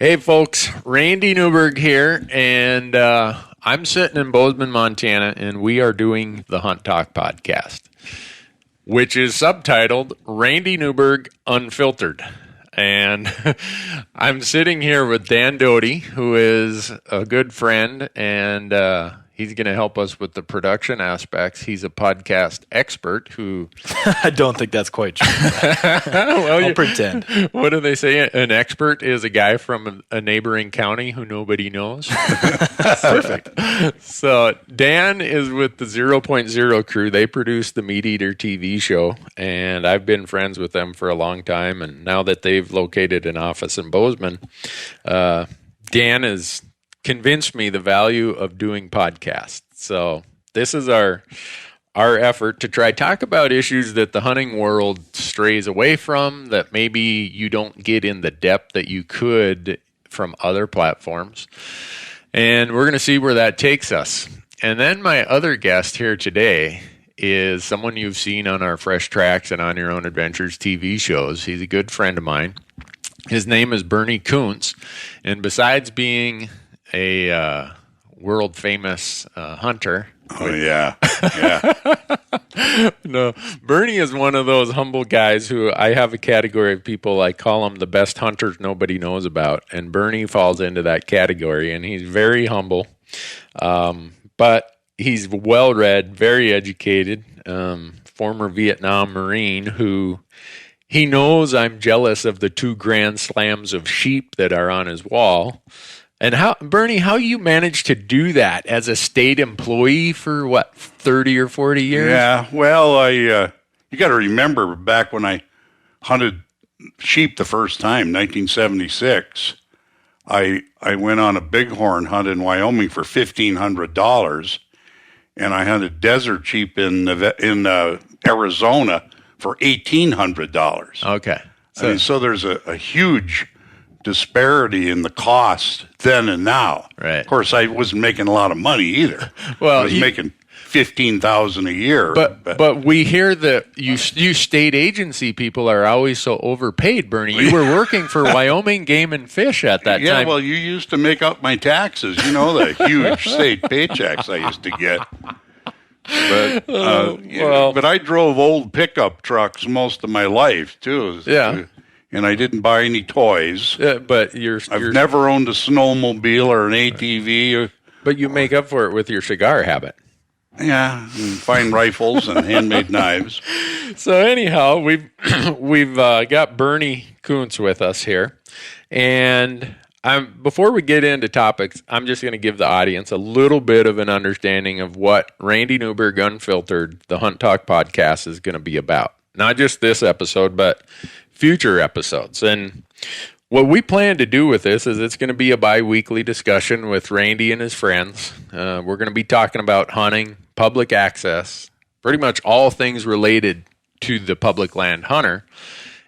Hey folks, Randy Newberg here, and I'm sitting in Bozeman, Montana, and we are doing the Hunt Talk podcast, which is subtitled Randy Newberg Unfiltered. And I'm sitting here with Dan Doty, who is a good friend, and he's going to help us with the production aspects. He's a podcast expert who... I don't think that's quite true. Well, I'll pretend. What do they say? An expert is a guy from a neighboring county who nobody knows. Perfect. So Dan is with the 0.0 crew. They produce the Meat Eater TV show, and I've been friends with them for a long time. And now that they've located an office in Bozeman, Dan has convinced me the value of doing podcasts. So this is our effort to try talk about issues that the hunting world strays away from, that maybe you don't get in the depth that you could from other platforms. And we're going to see where that takes us. And then my other guest here today is someone you've seen on our Fresh Tracks and On Your Own Adventures TV shows. He's a good friend of mine. His name is Bernie Kuntz. And besides being a world famous hunter. Oh, yeah. Yeah. No, Bernie is one of those humble guys who I have a category of people, I call them the best hunters nobody knows about. And Bernie falls into that category, and he's very humble. But he's well-read, very educated, former Vietnam Marine who he knows I'm jealous of the 2 grand slams of sheep that are on his wall. And Bernie, how you managed to do that as a state employee for, 30 or 40 years? Yeah, well, you got to remember back when I hunted sheep the first time, 1976, I went on a bighorn hunt in Wyoming for $1,500, and I hunted desert sheep in Arizona for $1,800. Okay. So there's a huge disparity in the cost then and now. Right. Of course, I wasn't making a lot of money either. Well, I was making $15,000 a year. But we hear that you state agency people are always so overpaid, Bernie. You were working for Wyoming Game and Fish at that time. Yeah, well, you used to make up my taxes. You know, the huge state paychecks I used to get. But I drove old pickup trucks most of my life, too. Yeah. And I didn't buy any toys. Yeah, but I've never owned a snowmobile or an ATV. But you make up for it with your cigar habit. Yeah, and fine rifles and handmade knives. So anyhow, we've got Bernie Kuntz with us here, and before we get into topics, I'm just going to give the audience a little bit of an understanding of what Randy Newberg Unfiltered, the Hunt Talk podcast, is going to be about. Not just this episode, but future episodes. And what we plan to do with this is it's going to be a bi-weekly discussion with Randy and his friends. We're going to be talking about hunting, public access, pretty much all things related to the public land hunter.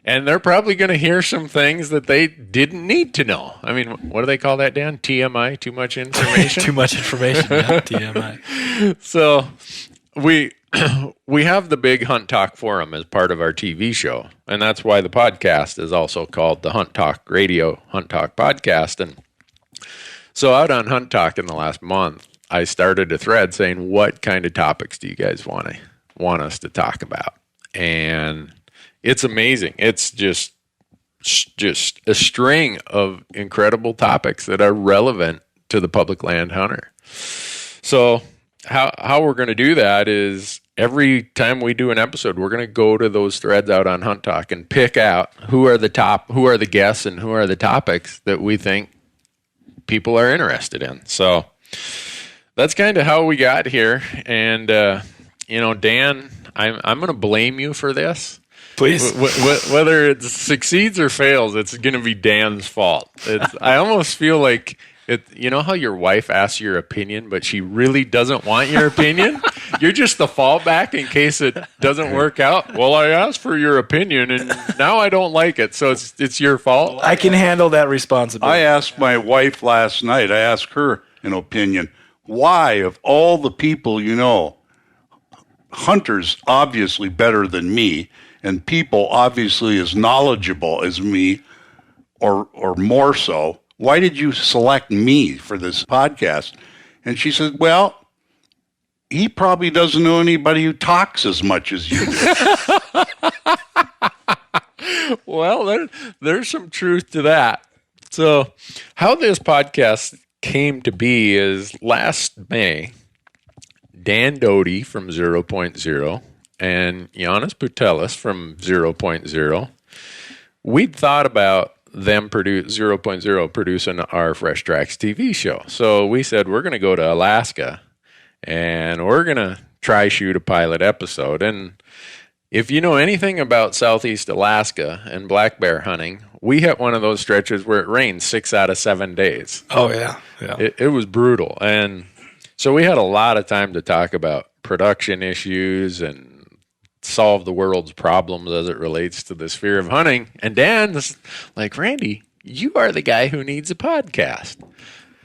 And they're probably going to hear some things that they didn't need to know. I mean, what do they call that, Dan? TMI? Too much information? Too much information, yeah, TMI. So we have the big Hunt Talk Forum as part of our TV show, and that's why the podcast is also called the Hunt Talk Radio Hunt Talk Podcast. And so out on Hunt Talk in the last month, I started a thread saying, what kind of topics do you guys want us to talk about? And it's amazing. It's just a string of incredible topics that are relevant to the public land hunter. So how we're going to do that is every time we do an episode, we're going to go to those threads out on Hunt Talk and pick out who are the guests and who are the topics that we think people are interested in. So that's kind of how we got here. And, Dan, I'm going to blame you for this. Please. Whether it succeeds or fails, it's going to be Dan's fault. I almost feel like you know how your wife asks your opinion, but she really doesn't want your opinion? You're just the fallback in case it doesn't work out. Well, I asked for your opinion, and now I don't like it, so it's your fault. I can handle that responsibility. I asked my wife last night, I asked her an opinion. Why, of all the people you know, hunters obviously better than me, and people obviously as knowledgeable as me, or more so, why did you select me for this podcast? And she said, well, he probably doesn't know anybody who talks as much as you do. Well, there's some truth to that. So how this podcast came to be is last May, Dan Doty from 0.0 and Giannis Putelis from 0.0, we'd thought about them 0.0 producing our Fresh Tracks TV show. So we said, we're going to go to Alaska and we're going to try shoot a pilot episode. And if you know anything about Southeast Alaska and black bear hunting, we hit one of those stretches where it rained 6 out of 7 days. Oh, yeah. It was brutal. And so we had a lot of time to talk about production issues and solve the world's problems as it relates to the sphere of hunting. And Dan's like, Randy, you are the guy who needs a podcast.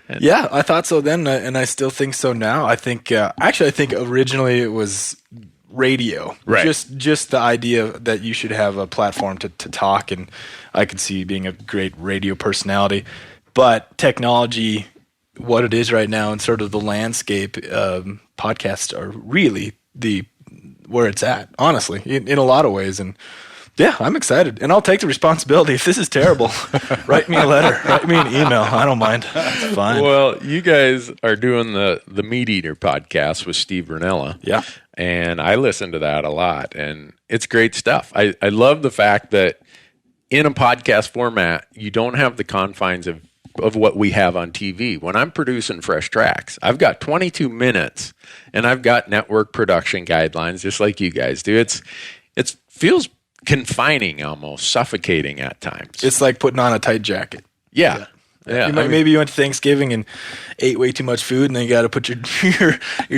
And yeah, I thought so then, and I still think so now. I think, I think originally it was radio. Right. Just the idea that you should have a platform to talk, and I could see you being a great radio personality. But technology, what it is right now, and sort of the landscape, podcasts are really where it's at, honestly, in a lot of ways. And yeah, I'm excited, and I'll take the responsibility. If this is terrible, write me a letter, write me an email. I don't mind. It's fine. Well, you guys are doing the Meat Eater podcast with Steve Rinella. Yeah. And I listen to that a lot, and it's great stuff. I love the fact that in a podcast format, you don't have the confines of what we have on TV. When I'm producing Fresh Tracks, I've got 22 minutes, and I've got network production guidelines, just like you guys do. It feels confining, almost suffocating at times. It's like putting on a tight jacket. Yeah. Maybe you went to Thanksgiving and ate way too much food, and then you got to put your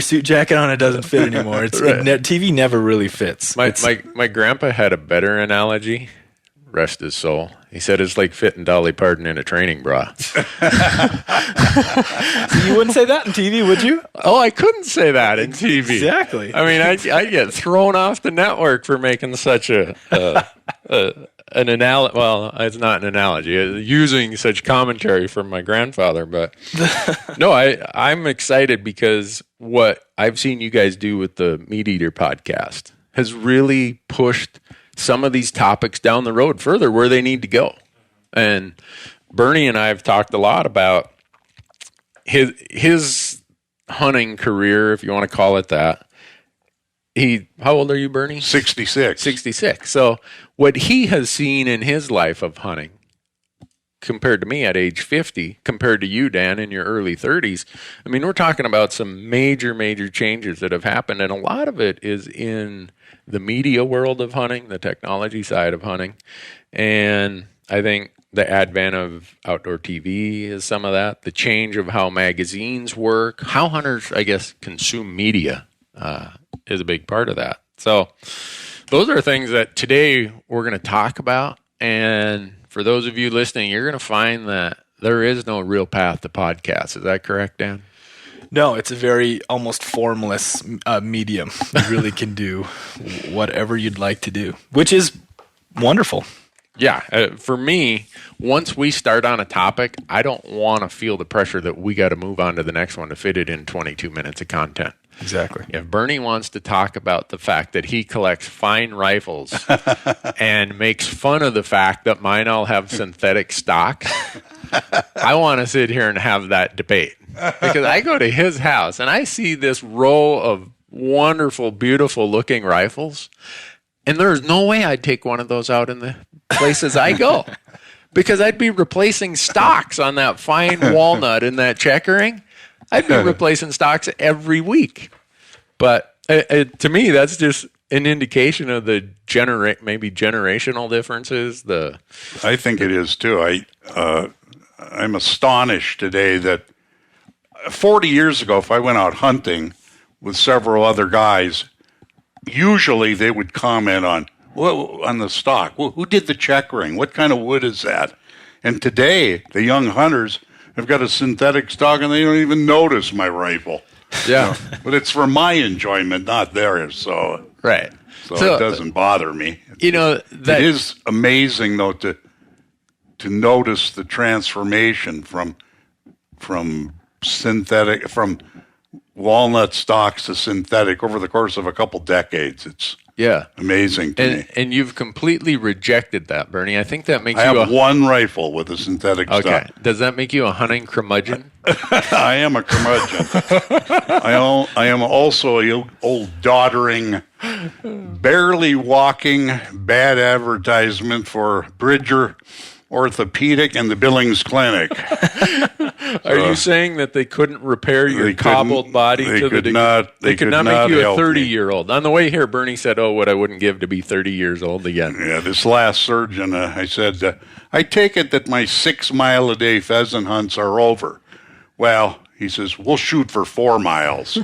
suit jacket on. It doesn't fit anymore. TV never really fits. My grandpa had a better analogy. Rest his soul. He said it's like fitting Dolly Parton in a training bra. So you wouldn't say that in TV, would you? Oh, I couldn't say that in TV. Exactly. I mean, I get thrown off the network for making such an analogy. Well, it's not an analogy. Using such commentary from my grandfather, but no, I'm excited because what I've seen you guys do with the Meat Eater podcast has really pushed some of these topics down the road further where they need to go. And Bernie and I have talked a lot about his hunting career, if you want to call it that. How old are you, Bernie? 66. 66. So what he has seen in his life of hunting compared to me at age 50, compared to you, Dan, in your early 30s, I mean, we're talking about some major, major changes that have happened. And a lot of it is in the media world of hunting, the technology side of hunting. And I think the advent of outdoor TV is some of that. The change of how magazines work, how hunters, I guess, consume media is a big part of that. So those are things that today we're going to talk about. And for those of you listening, you're going to find that there is no real path to podcasts. Is that correct, Dan? No, it's a very almost formless medium. You really can do whatever you'd like to do, which is wonderful. Yeah. For me, once we start on a topic, I don't want to feel the pressure that we got to move on to the next one to fit it in 22 minutes of content. Exactly. If Bernie wants to talk about the fact that he collects fine rifles and makes fun of the fact that mine all have synthetic stock, I want to sit here and have that debate. Because I go to his house and I see this row of wonderful, beautiful looking rifles, and there's no way I'd take one of those out in the places I go. Because I'd be replacing stocks on that fine walnut and that checkering. I'd be replacing stocks every week. But to me, that's just an indication of the maybe generational differences. I think it is too. I'm astonished today that 40 years ago, if I went out hunting with several other guys, usually they would comment on the stock. Well, who did the checkering? What kind of wood is that? And today, the young hunters have got a synthetic stock, and they don't even notice my rifle. Yeah. But it's for my enjoyment, not theirs. So right. So it doesn't bother me. It is amazing, though, to to notice the transformation from synthetic, from walnut stalks to synthetic over the course of a couple decades. It's amazing to me. And you've completely rejected that, Bernie. I think that makes I have one rifle with a synthetic stock. Okay. Does that make you a hunting curmudgeon? I am a curmudgeon. I am also a old doddering, barely walking bad advertisement for Bridger Orthopedic and the Billings Clinic. Are you saying that they couldn't repair your cobbled body? They could not make you a 30-year-old. On the way here, Bernie said, "Oh, what I wouldn't give to be 30 years old again." Yeah, this last surgeon, I said, I take it that my 6-mile-a-day pheasant hunts are over. Well, he says, we'll shoot for 4 miles.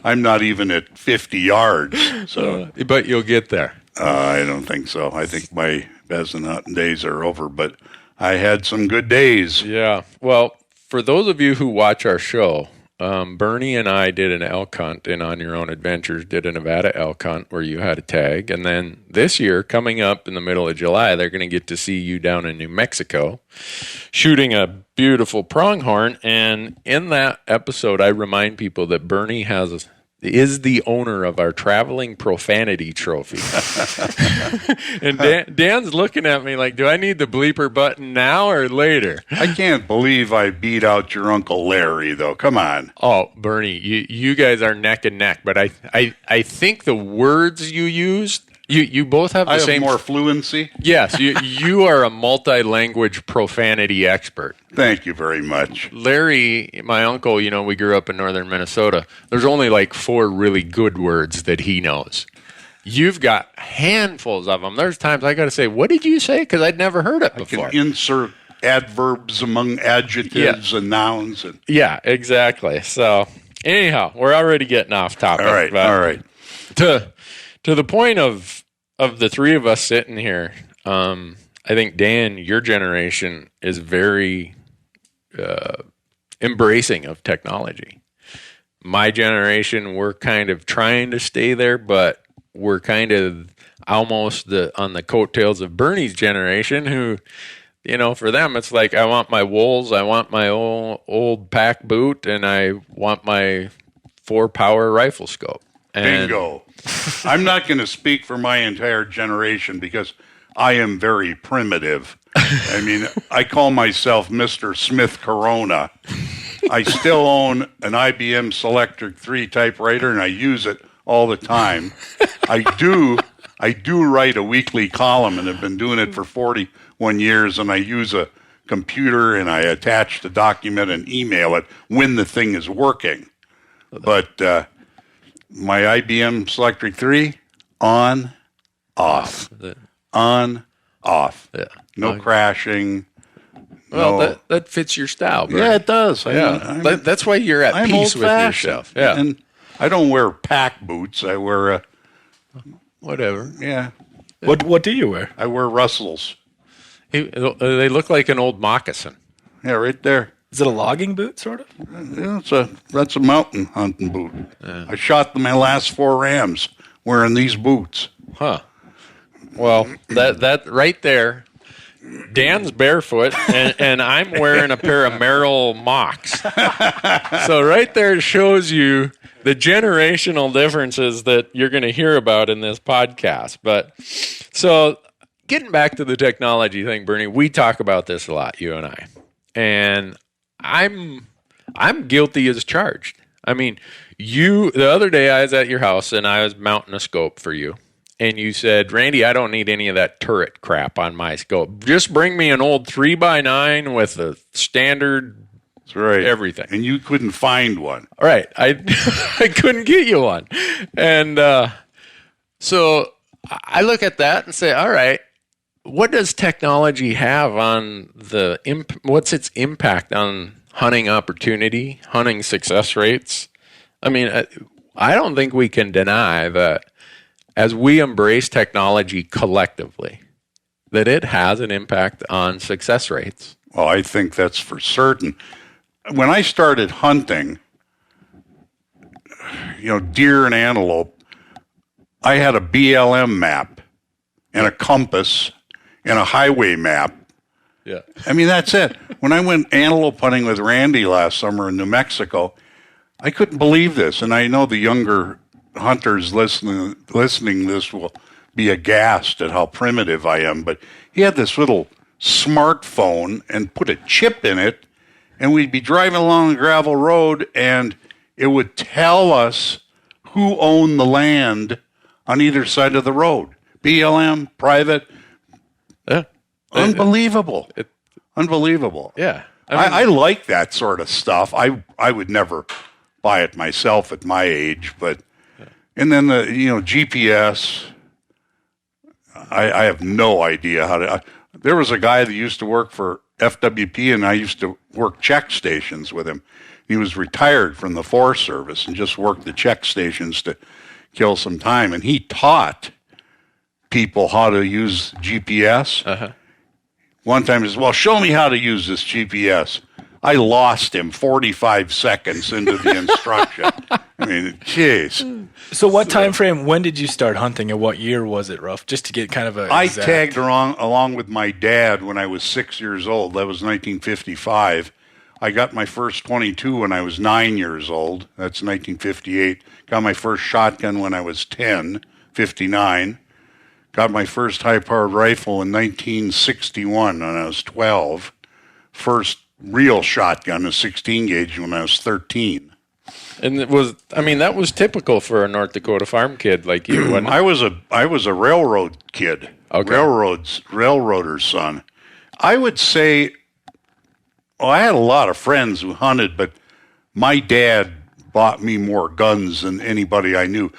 I'm not even at 50 yards. So, but you'll get there. I don't think so. I think my pheasant hunting days are over, but I had some good days. Yeah. Well, for those of you who watch our show, Bernie and I did an elk hunt in On Your Own Adventures, did a Nevada elk hunt where you had a tag. And then this year, coming up in the middle of July, they're going to get to see you down in New Mexico shooting a beautiful pronghorn. And in that episode, I remind people that Bernie is the owner of our traveling profanity trophy. And Dan's looking at me like, do I need the bleeper button now or later? I can't believe I beat out your Uncle Larry, though. Come on. Oh, Bernie, you guys are neck and neck, but I think the words you used, you both have the same. I have more fluency? Yes, you are a multi-language profanity expert. Thank you very much. Larry, my uncle, we grew up in northern Minnesota. There's only like 4 really good words that he knows. You've got handfuls of them. There's times I got to say, what did you say? Because I'd never heard it before. I can insert adverbs among adjectives and nouns. Yeah, exactly. So anyhow, we're already getting off topic. All right. To the point of the three of us sitting here, I think, Dan, your generation is very embracing of technology. My generation, we're kind of trying to stay there, but we're kind of almost on the coattails of Bernie's generation, who, for them, it's like, I want my wolves, I want my old pack boot, and I want my 4-power rifle scope. Bingo. I'm not going to speak for my entire generation because I am very primitive. I mean, I call myself Mr. Smith Corona. I still own an IBM Selectric 3 typewriter, and I use it all the time. I do write a weekly column, and have been doing it for 41 years, and I use a computer, and I attach the document and email it when the thing is working. But my IBM Selectric 3, on, off. On, off. Yeah. No crashing. Well, that fits your style, bro. Yeah, it does. That's why you're at peace with yourself. Yeah. And I don't wear pack boots. I wear whatever. Yeah. What do you wear? I wear Russells. They look like an old moccasin. Yeah, right there. Is it a logging boot, sort of? Yeah, that's a mountain hunting boot. Yeah. I shot my last 4 rams wearing these boots. Huh. Well, that right there, Dan's barefoot, and I'm wearing a pair of Merrill mocks. So right there shows you the generational differences that you're going to hear about in this podcast. But so getting back to the technology thing, Bernie, we talk about this a lot, you and I. And I'm guilty as charged. I mean, the other day I was at your house and I was mounting a scope for you. And you said, Randy, I don't need any of that turret crap on my scope. Just bring me an old 3x9 with a standard everything. And you couldn't find one. All right. I couldn't get you one. And so I look at that and say, all right, what does technology have on what's its impact on hunting opportunity, hunting success rates? I mean, I don't think we can deny that as we embrace technology collectively, that it has an impact on success rates. Well, I think that's for certain. When I started hunting, deer and antelope, I had a BLM map and a compass and a highway map, Yeah. I mean, that's it. When I went antelope hunting with Randy last summer in New Mexico, I couldn't believe this. And I know the younger hunters listening this will be aghast at how primitive I am. But he had this little smartphone and put a chip in it, and we'd be driving along the gravel road, and it would tell us who owned the land on either side of the road. BLM, private. Yeah. Unbelievable. Unbelievable. Yeah. I like that sort of stuff. I would never buy it myself at my age, but and then the GPS. I have no idea how to. There was a guy that used to work for FWP, and I used to work check stations with him. He was retired from the Forest Service and just worked the check stations to kill some time. And he taught people how to use GPS. Uh-huh. One time he said, well, show me how to use this GPS. I lost him 45 seconds into the instruction. I mean, jeez. So what time frame, when did you start hunting and what year was it, Ruff? Just to get kind of a I exact. tagged along with my dad when I was 6 years old. That was 1955. I got my first .22 when I was 9 years old. That's 1958. Got my first shotgun when I was 10, 59. Got my first high-powered rifle in 1961 when I was 12. First real shotgun, a 16 gauge, when I was 13. And it was, that was typical for a North Dakota farm kid like you, wasn't it? I was a railroad kid. Okay. Railroader's son. I would say, I had a lot of friends who hunted, but my dad bought me more guns than anybody I knew.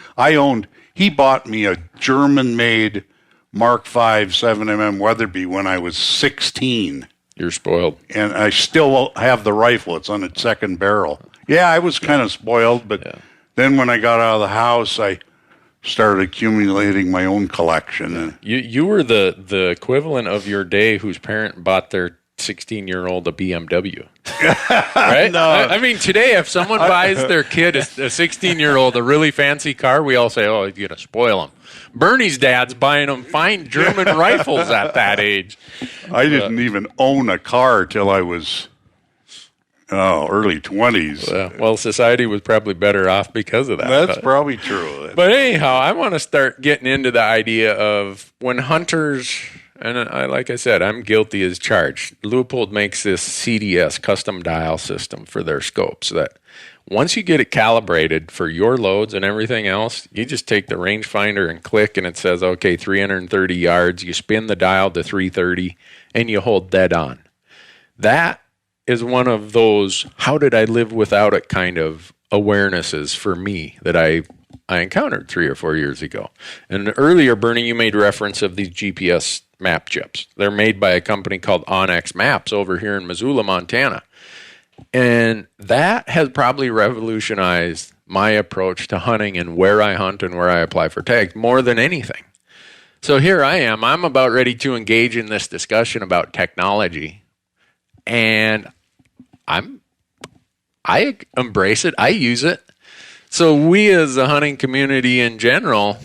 He bought me a German-made Mark V 7mm Weatherby when I was 16. You're spoiled. And I still have the rifle. It's on its second barrel. Yeah, I was kind of spoiled, but then when I got out of the house, I started accumulating my own collection. And You were the equivalent of your day whose parent bought their 16-year-old a BMW. Right? No. Today, if someone buys their kid a 16-year-old a really fancy car, we all say, oh, you're going to spoil them. Bernie's dad's buying them fine German rifles at that age. I didn't even own a car till I was early 20s. Well, society was probably better off because of that. That's probably true. But anyhow, I want to start getting into the idea of when hunters, and like I said, I'm guilty as charged. Leupold makes this CDS, custom dial system, for their scopes that once you get it calibrated for your loads and everything else, you just take the rangefinder and click, and it says, okay, 330 yards. You spin the dial to 330, and you hold dead on. That is one of those how did I live without it kind of awarenesses for me that I encountered 3 or 4 years ago. And earlier, Bernie, you made reference of these GPS map chips. They're made by a company called Onyx Maps over here in Missoula, Montana. And that has probably revolutionized my approach to hunting and where I hunt and where I apply for tags more than anything. So here I am. I'm about ready to engage in this discussion about technology. And I embrace it. I use it. So we as a hunting community in general,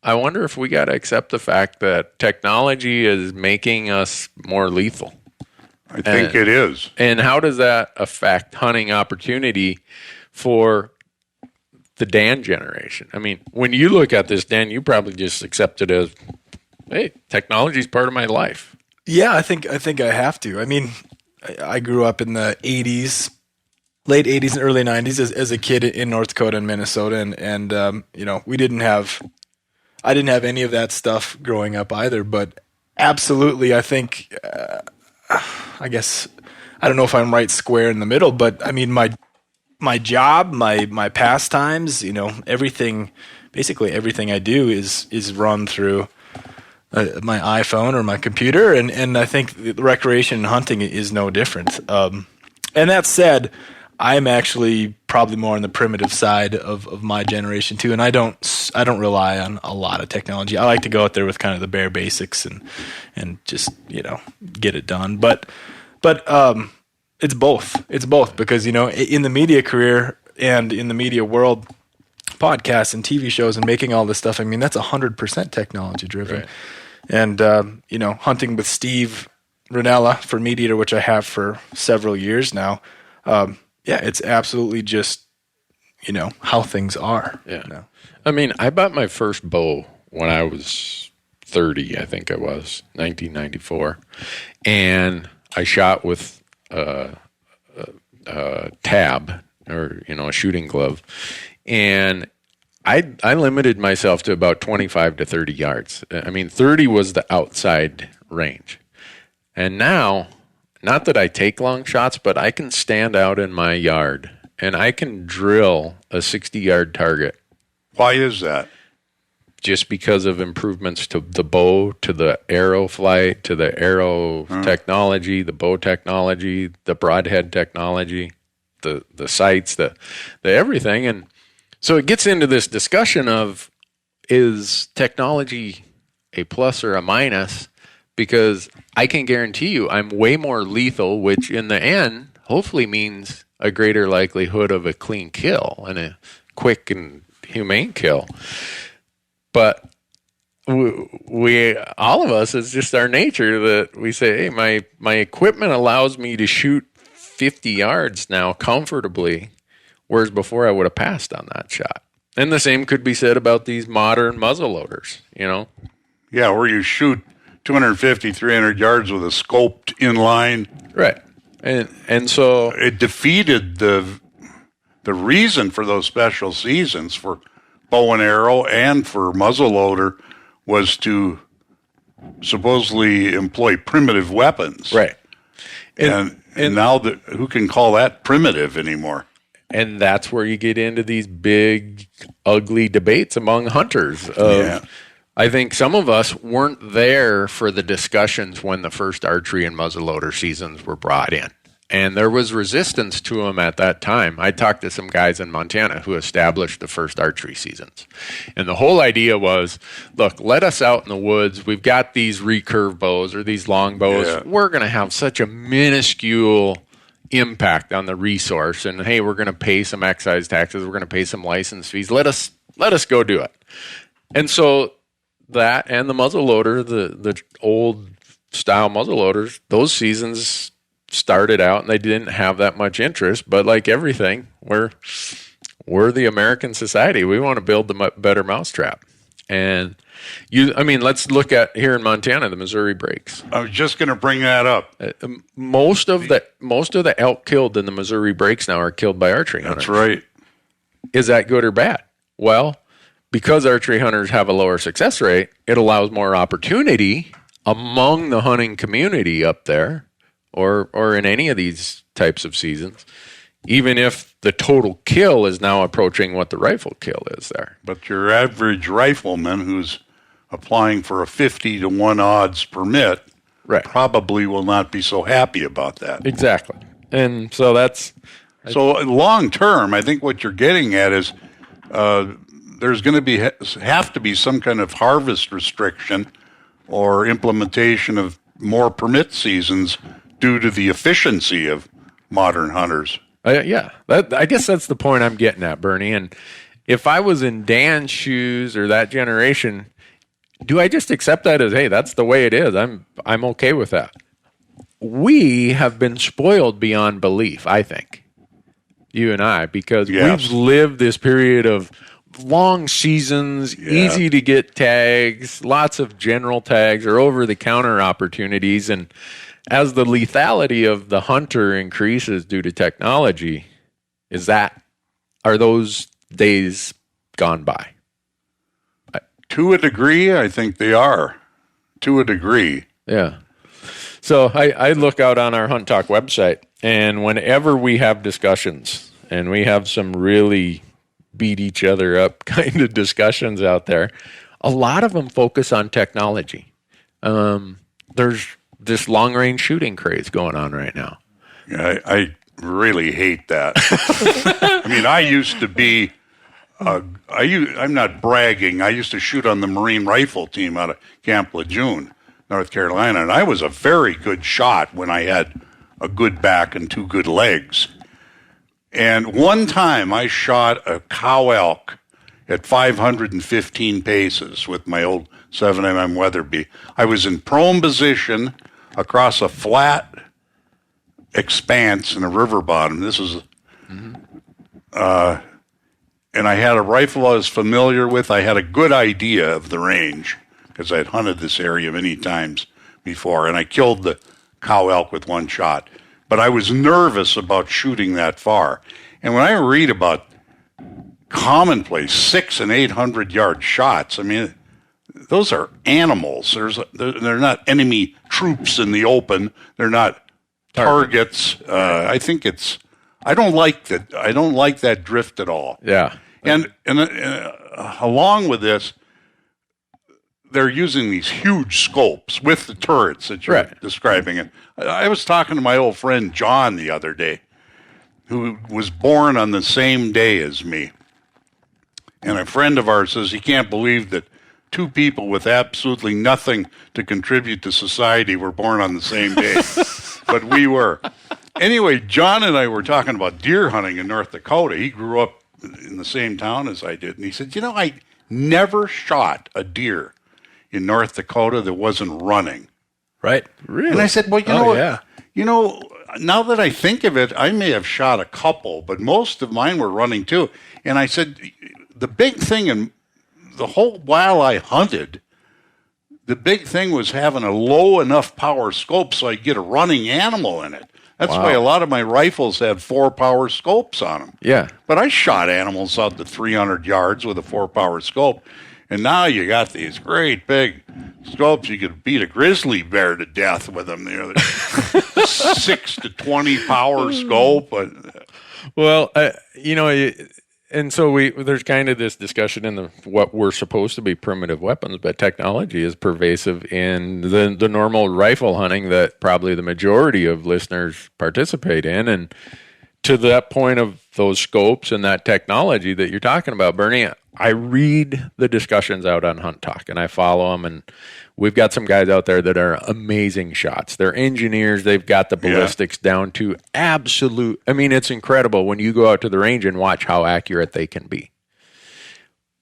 I wonder if we got to accept the fact that technology is making us more lethal. I think it is. And how does that affect hunting opportunity for the Dan generation? When you look at this, Dan, you probably just accept it as, hey, technology is part of my life. Yeah, I think I have to. I grew up in the 80s, late 80s and early 90s as a kid in North Dakota and Minnesota. And I didn't have any of that stuff growing up either. But absolutely, I think, I guess, I don't know if I'm right square in the middle, but my job, my pastimes, basically everything I do is run through my iPhone or my computer, and I think the recreation and hunting is no different. And that said, I'm actually probably more on the primitive side of my generation too, and I don't rely on a lot of technology. I like to go out there with kind of the bare basics and just get it done. But it's both. It's both because in the media career and in the media world, podcasts and TV shows and making all this stuff, that's 100% technology driven. Right. And hunting with Steve Rinella for Meat Eater, which I have for several years now, it's absolutely just, how things are. Yeah. I mean, I bought my first bow when I was 30, I think it was, 1994. And I shot with a tab or, a shooting glove. And I limited myself to about 25 to 30 yards. I mean, 30 was the outside range. And now, not that I take long shots, but I can stand out in my yard and I can drill a 60-yard target. Why is that? Just because of improvements to the bow, to the arrow flight, to the arrow technology, the bow technology, the broadhead technology, the sights, the everything. And so it gets into this discussion of, is technology a plus or a minus? Because I can guarantee you I'm way more lethal, which in the end hopefully means a greater likelihood of a clean kill and a quick and humane kill. But we all of us, it's just our nature that we say, hey, my equipment allows me to shoot 50 yards now comfortably, whereas before I would have passed on that shot. And the same could be said about these modern muzzle loaders, Yeah, where you shoot 250, 300 yards with a scoped inline. Right. And so it defeated the reason for those special seasons for bow and arrow and for muzzleloader was to supposedly employ primitive weapons. Right. And now who can call that primitive anymore? And that's where you get into these big, ugly debates among hunters. I think some of us weren't there for the discussions when the first archery and muzzleloader seasons were brought in. And there was resistance to them at that time. I talked to some guys in Montana who established the first archery seasons. And the whole idea was, look, let us out in the woods. We've got these recurve bows or these long bows. Yeah. We're going to have such a minuscule impact on the resource. And, hey, we're going to pay some excise taxes. We're going to pay some license fees. Let us go do it. And so that and the muzzleloader, the old style muzzleloaders, those seasons started out and they didn't have that much interest, but like everything, we're the American society. We want to build the better mousetrap. And let's look at here in Montana, the Missouri breaks. I was just going to bring that up. Most of the elk killed in the Missouri breaks now are killed by archery hunters. That's right. Is that good or bad? Well, because archery hunters have a lower success rate, it allows more opportunity among the hunting community up there or in any of these types of seasons, even if the total kill is now approaching what the rifle kill is there. But your average rifleman who's applying for a 50 to 1 odds permit probably will not be so happy about that. Exactly. And so So long term, I think what you're getting at is there's going to have to be some kind of harvest restriction or implementation of more permit seasons due to the efficiency of modern hunters. I guess that's the point I'm getting at, Bernie. And if I was in Dan's shoes or that generation, do I just accept that as, hey, that's the way it is? I'm okay with that. We have been spoiled beyond belief, I think, you and I, because we've lived this period of long seasons, easy to get tags, lots of general tags or over-the-counter opportunities. And as the lethality of the hunter increases due to technology, are those days gone by? To a degree, I think they are. To a degree. Yeah. So I look out on our Hunt Talk website, and whenever we have discussions, and we have some really beat each other up kind of discussions out there, a lot of them focus on technology. There's this long-range shooting craze going on right now. Yeah, I really hate that. I used to be, I'm not bragging, I used to shoot on the Marine rifle team out of Camp Lejeune, North Carolina, and I was a very good shot when I had a good back and 2 good legs. And one time I shot a cow elk at 515 paces with my old 7mm Weatherby. I was in prone position. across a flat expanse in a river bottom. This is, and I had a rifle I was familiar with. I had a good idea of the range because I'd hunted this area many times before, and I killed the cow elk with one shot. But I was nervous about shooting that far. And when I read about commonplace 600 and 800 yard shots, I mean, those are animals. They're not enemy troops in the open. They're not targets. I think I don't like that. I don't like that drift at all. Yeah. And along with this, they're using these huge scopes with the turrets that you're describing. And I was talking to my old friend John the other day, who was born on the same day as me. And a friend of ours says he can't believe that two people with absolutely nothing to contribute to society were born on the same day. But we were. Anyway, John and I were talking about deer hunting in North Dakota. He grew up in the same town as I did. And he said, I never shot a deer in North Dakota that wasn't running. Right. Really? And I said, well, now that I think of it, I may have shot a couple, but most of mine were running too. And I said, the big thing in the whole while I hunted, the big thing was having a low enough power scope so I get a running animal in it. That's why a lot of my rifles have 4-power scopes on them. Yeah. But I shot animals out to 300 yards with a 4-power scope. And now you got these great big scopes. You could beat a grizzly bear to death with them. They're 6 to 20 power scope. Well, and so there's kind of this discussion in what were supposed to be primitive weapons, but technology is pervasive in the normal rifle hunting that probably the majority of listeners participate in. And to that point of those scopes and that technology that you're talking about, Bernie, I read the discussions out on Hunt Talk and I follow them, and we've got some guys out there that are amazing shots. They're engineers. They've got the ballistics down to absolute. I mean, it's incredible when you go out to the range and watch how accurate they can be.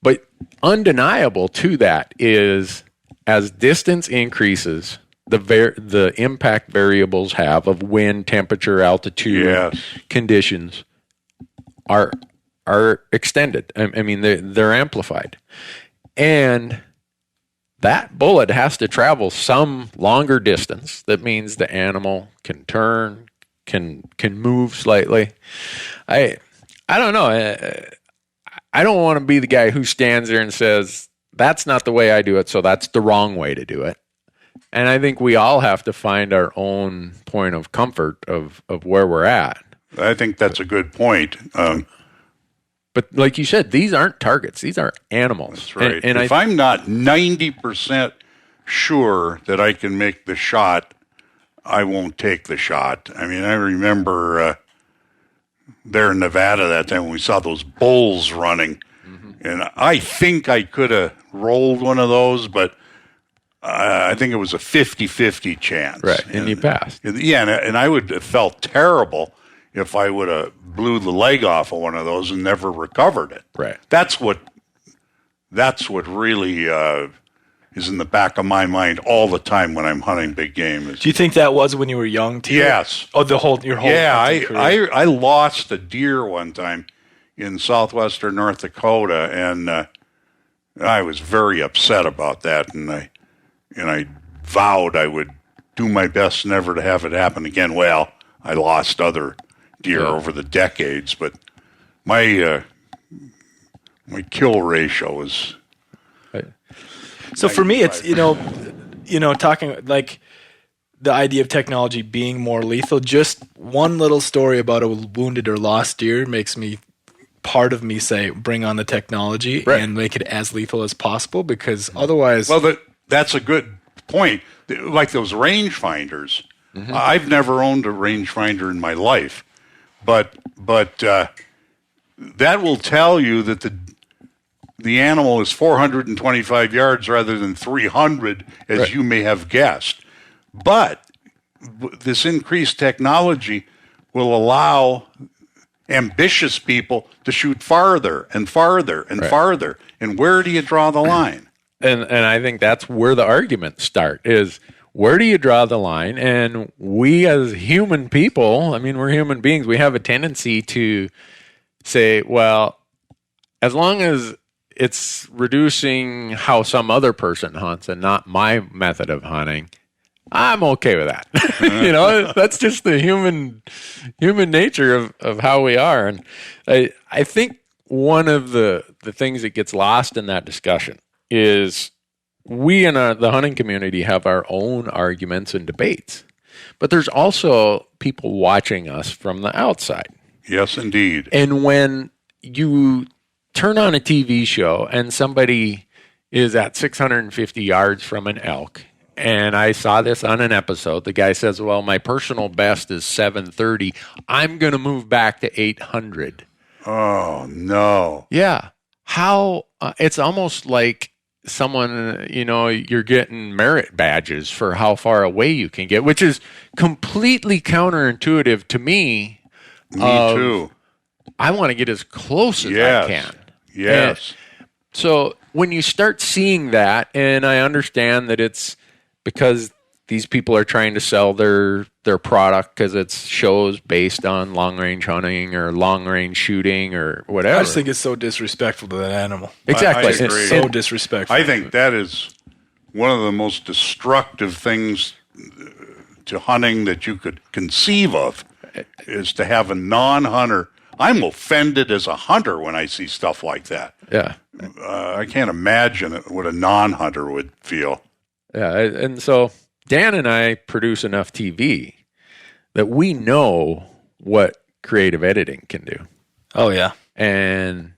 But undeniable to that is as distance increases, the impact variables of wind, temperature, altitude, conditions are extended. I mean, they're amplified. And that bullet has to travel some longer distance. That means the animal can turn, can move slightly. I don't know. I don't want to be the guy who stands there and says, that's not the way I do it, so that's the wrong way to do it. And I think we all have to find our own point of comfort of where we're at. I think that's a good point. But like you said, these aren't targets. These are animals. That's right. And if I'm not 90% sure that I can make the shot, I won't take the shot. I mean, I remember there in Nevada that time when we saw those bulls running. And I think I could have rolled one of those, but I think it was a 50-50 chance. Right, and you passed. Yeah, and I would have felt terrible if I would have blew the leg off of one of those and never recovered it. Right. That's what really is in the back of my mind all the time when I'm hunting big game. Do you think that was when you were young too? Yes. Oh, your whole I lost a deer one time in southwestern North Dakota, and I was very upset about that, and I vowed I would do my best never to have it happen again. Well, I lost other deer over the decades, but my kill ratio is. So for me, it's talking like the idea of technology being more lethal. Just one little story about a wounded or lost deer makes part of me say, bring on the technology and make it as lethal as possible, because otherwise. Well, that's a good point. Like those rangefinders. I've never owned a rangefinder in my life, but that will tell you that the animal is 425 yards rather than 300, as you may have guessed. But this increased technology will allow ambitious people to shoot farther and farther and farther. And where do you draw the line? And I think that's where the arguments start is where do you draw the line? And we as human people, I mean, we're human beings, we have a tendency to say, well, as long as it's reducing how some other person hunts and not my method of hunting, I'm okay with that. That's just the human nature of how we are. And I think one of the things that gets lost in that discussion is we in the hunting community have our own arguments and debates, but there's also people watching us from the outside. Yes, indeed. And when you turn on a TV show and somebody is at 650 yards from an elk, and I saw this on an episode, the guy says, well, my personal best is 730. I'm going to move back to 800. Oh, no. Yeah. How it's almost like someone, you're getting merit badges for how far away you can get, which is completely counterintuitive to me. Me too. I want to get as close as I can. Yes. And so when you start seeing that, and I understand that it's because these people are trying to sell their product because it's shows based on long-range hunting or long-range shooting or whatever. I just think it's so disrespectful to that animal. Exactly. I agree. It's so disrespectful. I think that is one of the most destructive things to hunting that you could conceive of, is to have a non-hunter. I'm offended as a hunter when I see stuff like that. Yeah. I can't imagine what a non-hunter would feel. Yeah, and so Dan and I produce enough TV that we know what creative editing can do. Oh, yeah. And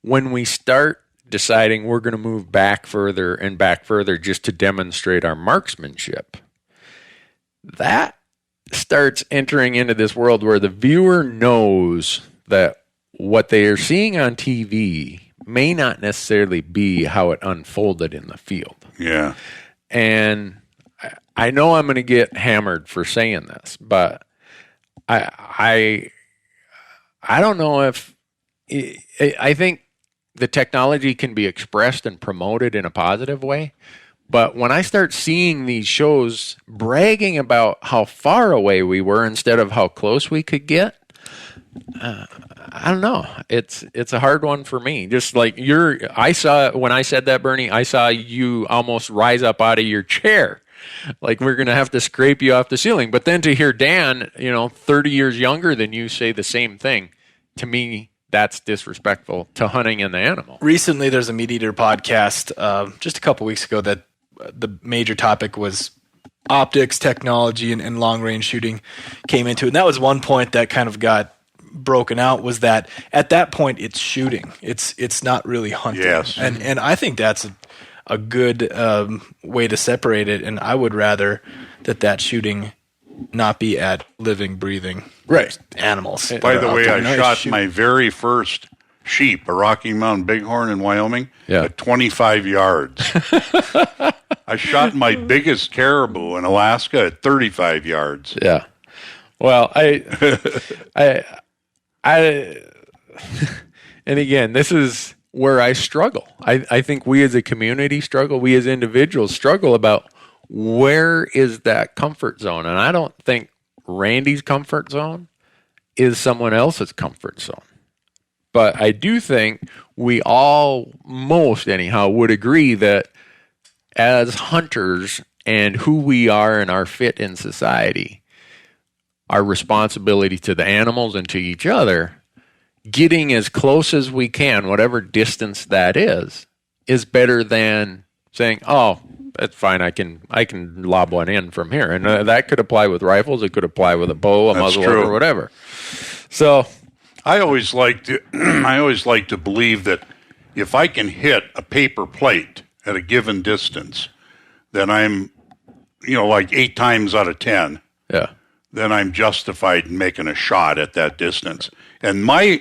when we start deciding we're going to move back further and back further just to demonstrate our marksmanship, that starts entering into this world where the viewer knows that what they are seeing on TV may not necessarily be how it unfolded in the field. Yeah. And I know I'm going to get hammered for saying this, but I don't know if I think the technology can be expressed and promoted in a positive way. But when I start seeing these shows bragging about how far away we were instead of how close we could get, I don't know. It's a hard one for me. Just like I saw when I said that, Bernie, I saw you almost rise up out of your chair. Like we're going to have to scrape you off the ceiling. But then to hear Dan, 30 years younger than you, say the same thing, to me, that's disrespectful to hunting and the animal. Recently, there's a Meat Eater podcast just a couple weeks ago that the major topic was optics, technology, and long-range shooting came into it. And that was one point that kind of got broken out, was that at that point it's shooting. It's not really hunting. Yes. And I think that's a good way to separate it. And I would rather that shooting not be at living, breathing animals. By the way, I shot my very first sheep, a Rocky Mountain Bighorn in Wyoming, at 25 yards. I shot my biggest caribou in Alaska at 35 yards. Yeah. Well, I and again, this is where I struggle. I think we as a community struggle. We as individuals struggle about where is that comfort zone. And I don't think Randy's comfort zone is someone else's comfort zone. But I do think we all, most anyhow, would agree that as hunters and who we are and our fit in society, our responsibility to the animals and to each other, getting as close as we can, whatever distance that is better than saying, oh, that's fine, I can lob one in from here. And that could apply with rifles. It could apply with a bow, a muzzleloader, or whatever. So I always like to believe that if I can hit a paper plate at a given distance, then I'm, like 8 times out of 10. Yeah. Then I'm justified in making a shot at that distance. And my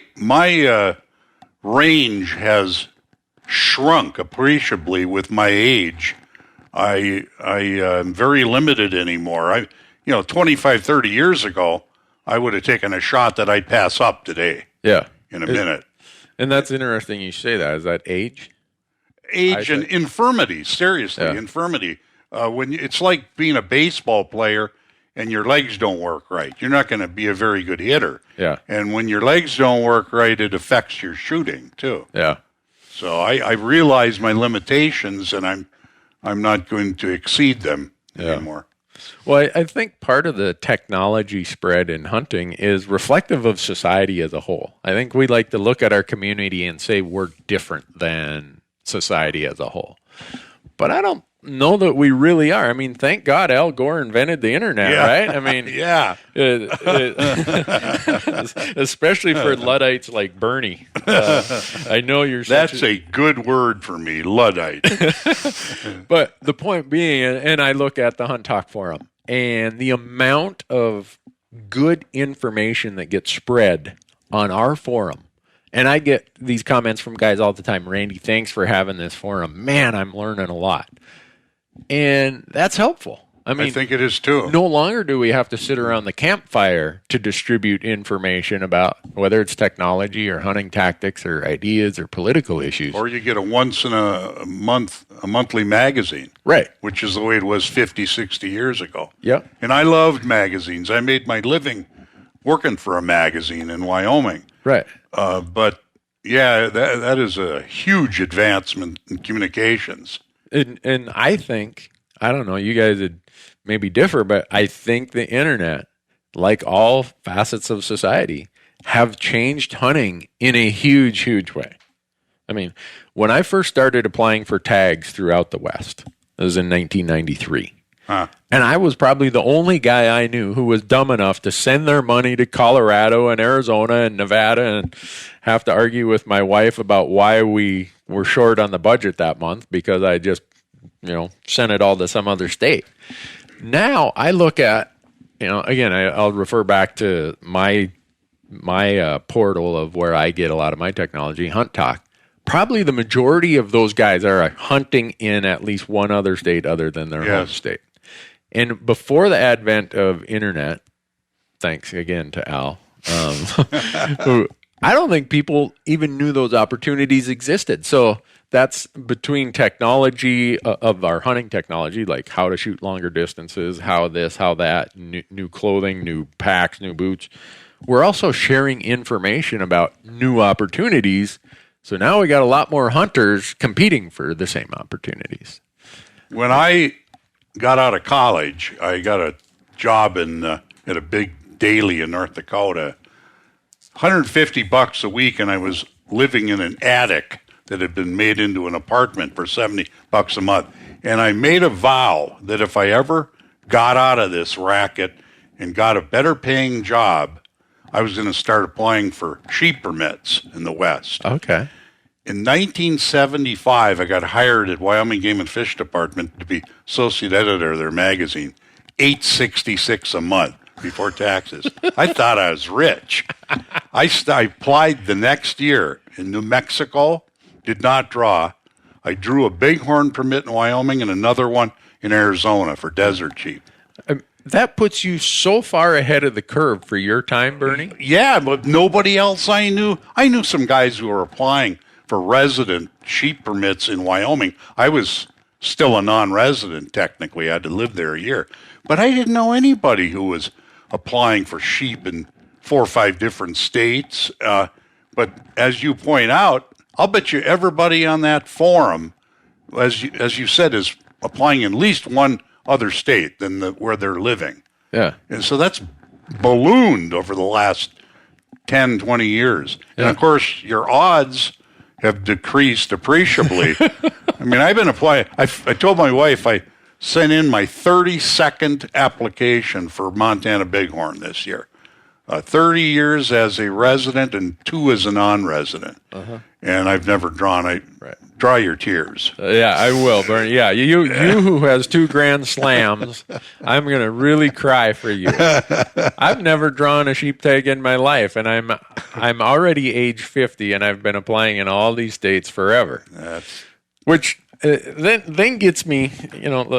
range has shrunk appreciably with my age. I am very limited anymore. 25, 30 years ago, I would have taken a shot that I'd pass up today. Yeah. In a minute. And that's interesting you say that. Is that age? Age and infirmity, seriously, infirmity. It's like being a baseball player and your legs don't work right. You're not going to be a very good hitter. Yeah. And when your legs don't work right, it affects your shooting too. Yeah. So I realize my limitations, and I'm not going to exceed them anymore. Well, I think part of the technology spread in hunting is reflective of society as a whole. I think we like to look at our community and say we're different than society as a whole. But I don't know that we really are. I mean, thank God Al Gore invented the internet, right? I mean, especially for Luddites like Bernie. I know you're. That's a good word for me, Luddite. But the point being, and I look at the Hunt Talk forum, and the amount of good information that gets spread on our forum. And I get these comments from guys all the time. Randy, thanks for having this forum. Man, I'm learning a lot. And that's helpful. I mean, I think it is too. No longer do we have to sit around the campfire to distribute information about whether it's technology or hunting tactics or ideas or political issues. Or you get a once in a monthly magazine. Right. Which is the way it was 50, 60 years ago. Yep. And I loved magazines. I made my living working for a magazine in Wyoming. Right. But yeah, that is a huge advancement in communications. And I think, I don't know, you guys would maybe differ, but I think the internet, like all facets of society, have changed hunting in a huge, huge way. I mean, when I first started applying for tags throughout the West, it was in 1993. And I was probably the only guy I knew who was dumb enough to send their money to Colorado and Arizona and Nevada and have to argue with my wife about why we were short on the budget that month because I just, sent it all to some other state. Now I look at, again, I'll refer back to my portal of where I get a lot of my technology, Hunt Talk. Probably the majority of those guys are hunting in at least one other state other than their home state. And before the advent of internet, thanks again to Al, I don't think people even knew those opportunities existed. So that's between technology of our hunting technology, like how to shoot longer distances, how this, how that, new clothing, new packs, new boots. We're also sharing information about new opportunities. So now we got a lot more hunters competing for the same opportunities. When I got out of college, I got a job at a big daily in North Dakota, $150 a week, and I was living in an attic that had been made into an apartment for $70 a month. And I made a vow that if I ever got out of this racket and got a better paying job, I was going to start applying for sheep permits in the West. Okay. In 1975, I got hired at Wyoming Game and Fish Department to be associate editor of their magazine. $866 a month before taxes. I thought I was rich. I applied the next year in New Mexico, did not draw. I drew a bighorn permit in Wyoming and another one in Arizona for desert sheep. That puts you so far ahead of the curve for your time, Bernie. Yeah, but nobody else I knew. I knew some guys who were applying for resident sheep permits in Wyoming. I was still a non-resident, technically. I had to live there a year. But I didn't know anybody who was applying for sheep in 4 or 5 different states. But as you point out, I'll bet you everybody on that forum, as you said, is applying in at least one other state than where they're living. Yeah. And so that's ballooned over the last 10, 20 years. Yeah. And, of course, your odds have decreased appreciably. I mean, I've been applying. I told my wife I sent in my 32nd application for Montana Bighorn this year. 30 years as a resident and 2 as a non-resident. Uh-huh. And I've never drawn. Dry your tears. Yeah, I will, Bernie. Yeah, you who has 2 grand slams, I'm going to really cry for you. I've never drawn a sheep tag in my life, and I'm already age 50, and I've been applying in all these states forever. Which then gets me,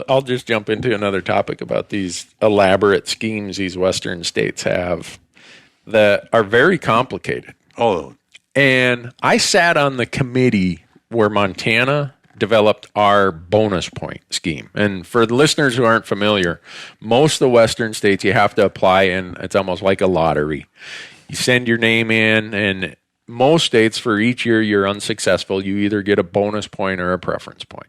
I'll just jump into another topic about these elaborate schemes these western states have that are very complicated. Oh. And I sat on the committee where Montana developed our bonus point scheme. And for the listeners who aren't familiar, most of the western states you have to apply, and it's almost like a lottery. You send your name in, and most states, for each year you're unsuccessful, you either get a bonus point or a preference point.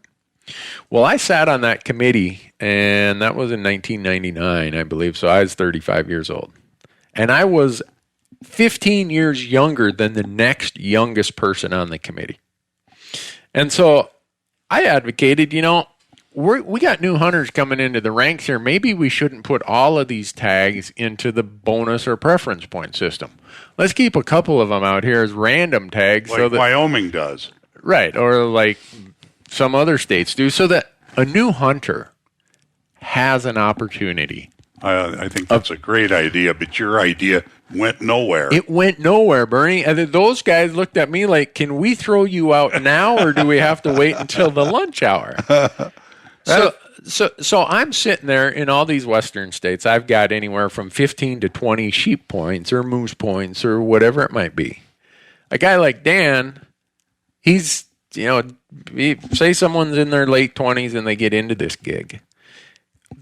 Well, I sat on that committee, and that was in 1999, I believe, so I was 35 years old. And I was 15 years younger than the next youngest person on the committee. And so I advocated, we got new hunters coming into the ranks here. Maybe we shouldn't put all of these tags into the bonus or preference point system. Let's keep a couple of them out here as random tags. Like Wyoming does. Right, or like some other states do, so that a new hunter has an opportunity. I think that's a great idea, but your idea went nowhere. It went nowhere, Bernie. And those guys looked at me like, can we throw you out now, or do we have to wait until the lunch hour? So I'm sitting there in all these western states. I've got anywhere from 15 to 20 sheep points or moose points or whatever it might be. A guy like Dan, he's, say someone's in their late 20s and they get into this gig.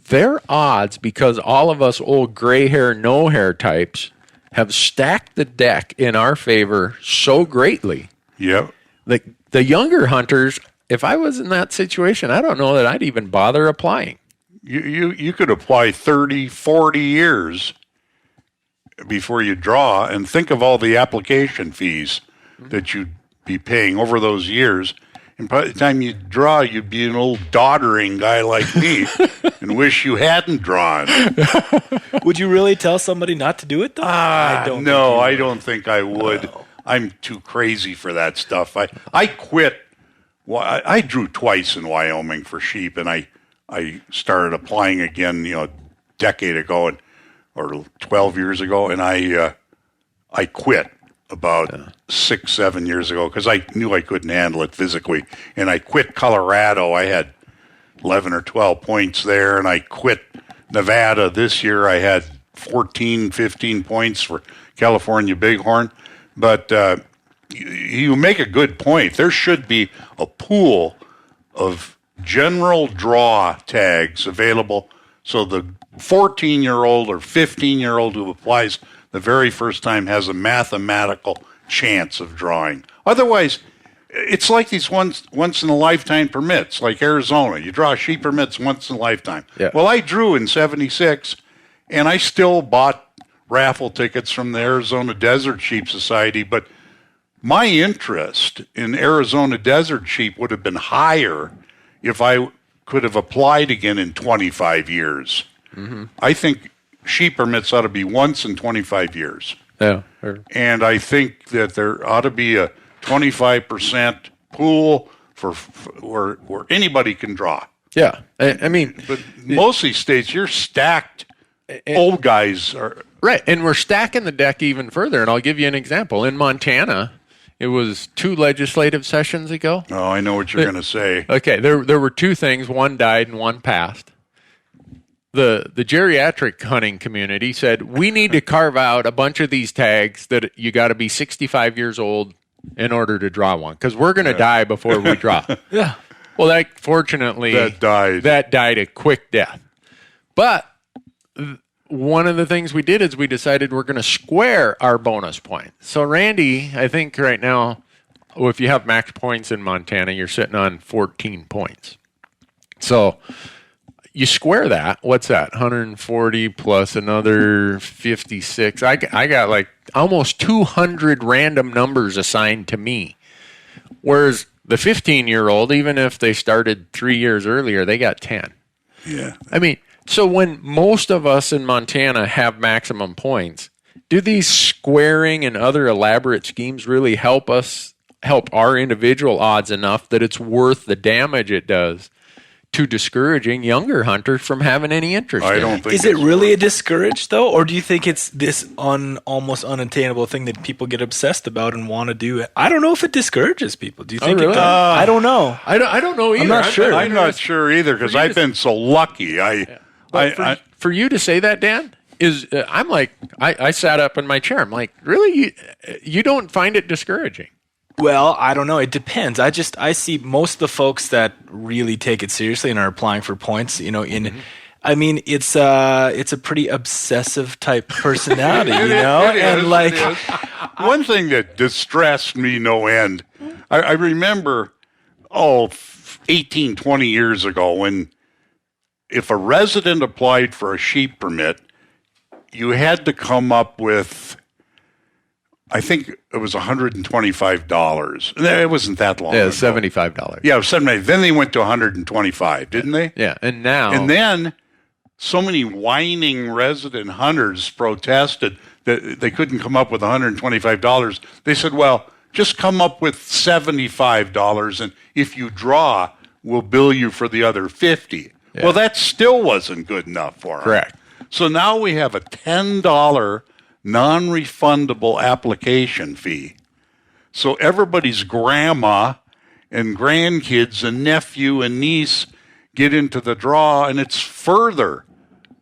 Their odds, because all of us old gray hair, no hair types have stacked the deck in our favor so greatly. Yep. The younger hunters, if I was in that situation, I don't know that I'd even bother applying. You could apply 30, 40 years before you draw, and think of all the application fees that you'd be paying over those years. And by the time you draw, you'd be an old doddering guy like me and wish you hadn't drawn. Would you really tell somebody not to do it, though? I don't think I would. Oh. I'm too crazy for that stuff. I quit. Well, I drew twice in Wyoming for sheep, and I started applying again, a decade ago or 12 years ago, and I quit about 6-7 years ago because I knew I couldn't handle it physically, and I quit Colorado. I had 11 or 12 points there, and I quit Nevada this year. I had 14, 15 points for California Bighorn, but you make a good point. There should be a pool of general draw tags available so the 14-year-old or 15-year-old who applies the very first time has a mathematical chance of drawing. Otherwise, it's like these once-in-a-lifetime permits, like Arizona. You draw sheep permits once in a lifetime. Yeah. Well, I drew in 76, and I still bought raffle tickets from the Arizona Desert Sheep Society, but my interest in Arizona desert sheep would have been higher if I could have applied again in 25 years. Mm-hmm. I think sheep permits ought to be once in 25 years. Yeah. And I think that there ought to be a 25% pool for where anybody can draw. Yeah. I mean, but most of these states, you're stacked. Old guys are. Right. And we're stacking the deck even further. And I'll give you an example. In Montana, it was 2 legislative sessions ago. Oh, I know what you're going to say. Okay, there were 2 things. One died and one passed. The geriatric hunting community said, we need to carve out a bunch of these tags that you got to be 65 years old in order to draw one, because we're going to die before we draw. Yeah. Well, fortunately, that died a quick death. But one of the things we did is we decided we're going to square our bonus points. So, Randy, I think right now, if you have max points in Montana, you're sitting on 14 points. So you square that. What's that? 140 plus another 56. I got like almost 200 random numbers assigned to me. Whereas the 15-year-old, even if they started 3 years earlier, they got 10. Yeah. I mean, so when most of us in Montana have maximum points, do these squaring and other elaborate schemes really help our individual odds enough that it's worth the damage it does to discouraging younger hunters from having any interest I in don't it? think Is it really a discourage, though? Or do you think it's this almost unattainable thing that people get obsessed about and want to do? I don't know if it discourages people. Do you think really? it does? I don't know. I don't know either. I'm not sure. I'm not sure either because I've been so lucky. For you to say that, Dan, is I'm like, I sat up in my chair. I'm like, really? You don't find it discouraging? Well, I don't know. It depends. I see most of the folks that really take it seriously and are applying for points, I mean, it's a pretty obsessive type personality, It is. One thing that distressed me no end, I remember, 18, 20 years ago, when if a resident applied for a sheep permit, you had to come up with, I think it was $125. It wasn't that long ago. $75. Yeah, it was $75. Then they went to $125, didn't they? Yeah, and then so many whining resident hunters protested that they couldn't come up with $125. They said, well, just come up with $75, and if you draw, we'll bill you for the other $50. Yeah. Well, that still wasn't good enough for them. Correct. So now we have a $10 non-refundable application fee. So everybody's grandma and grandkids and nephew and niece get into the draw, and it's further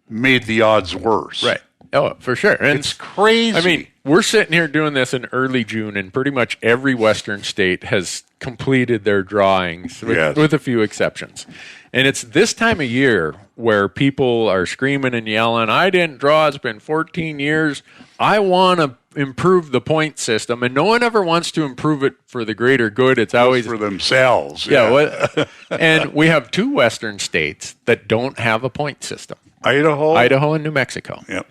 made the odds worse. Right. Oh, for sure. And it's crazy. I mean, we're sitting here doing this in early June, and pretty much every Western state has completed their drawings, with a few exceptions. And it's this time of year where people are screaming and yelling, I didn't draw, it's been 14 years. I want to improve the point system. And no one ever wants to improve it for the greater good. It's always for themselves. Yeah. And we have two Western states that don't have a point system. Idaho and New Mexico. Yep.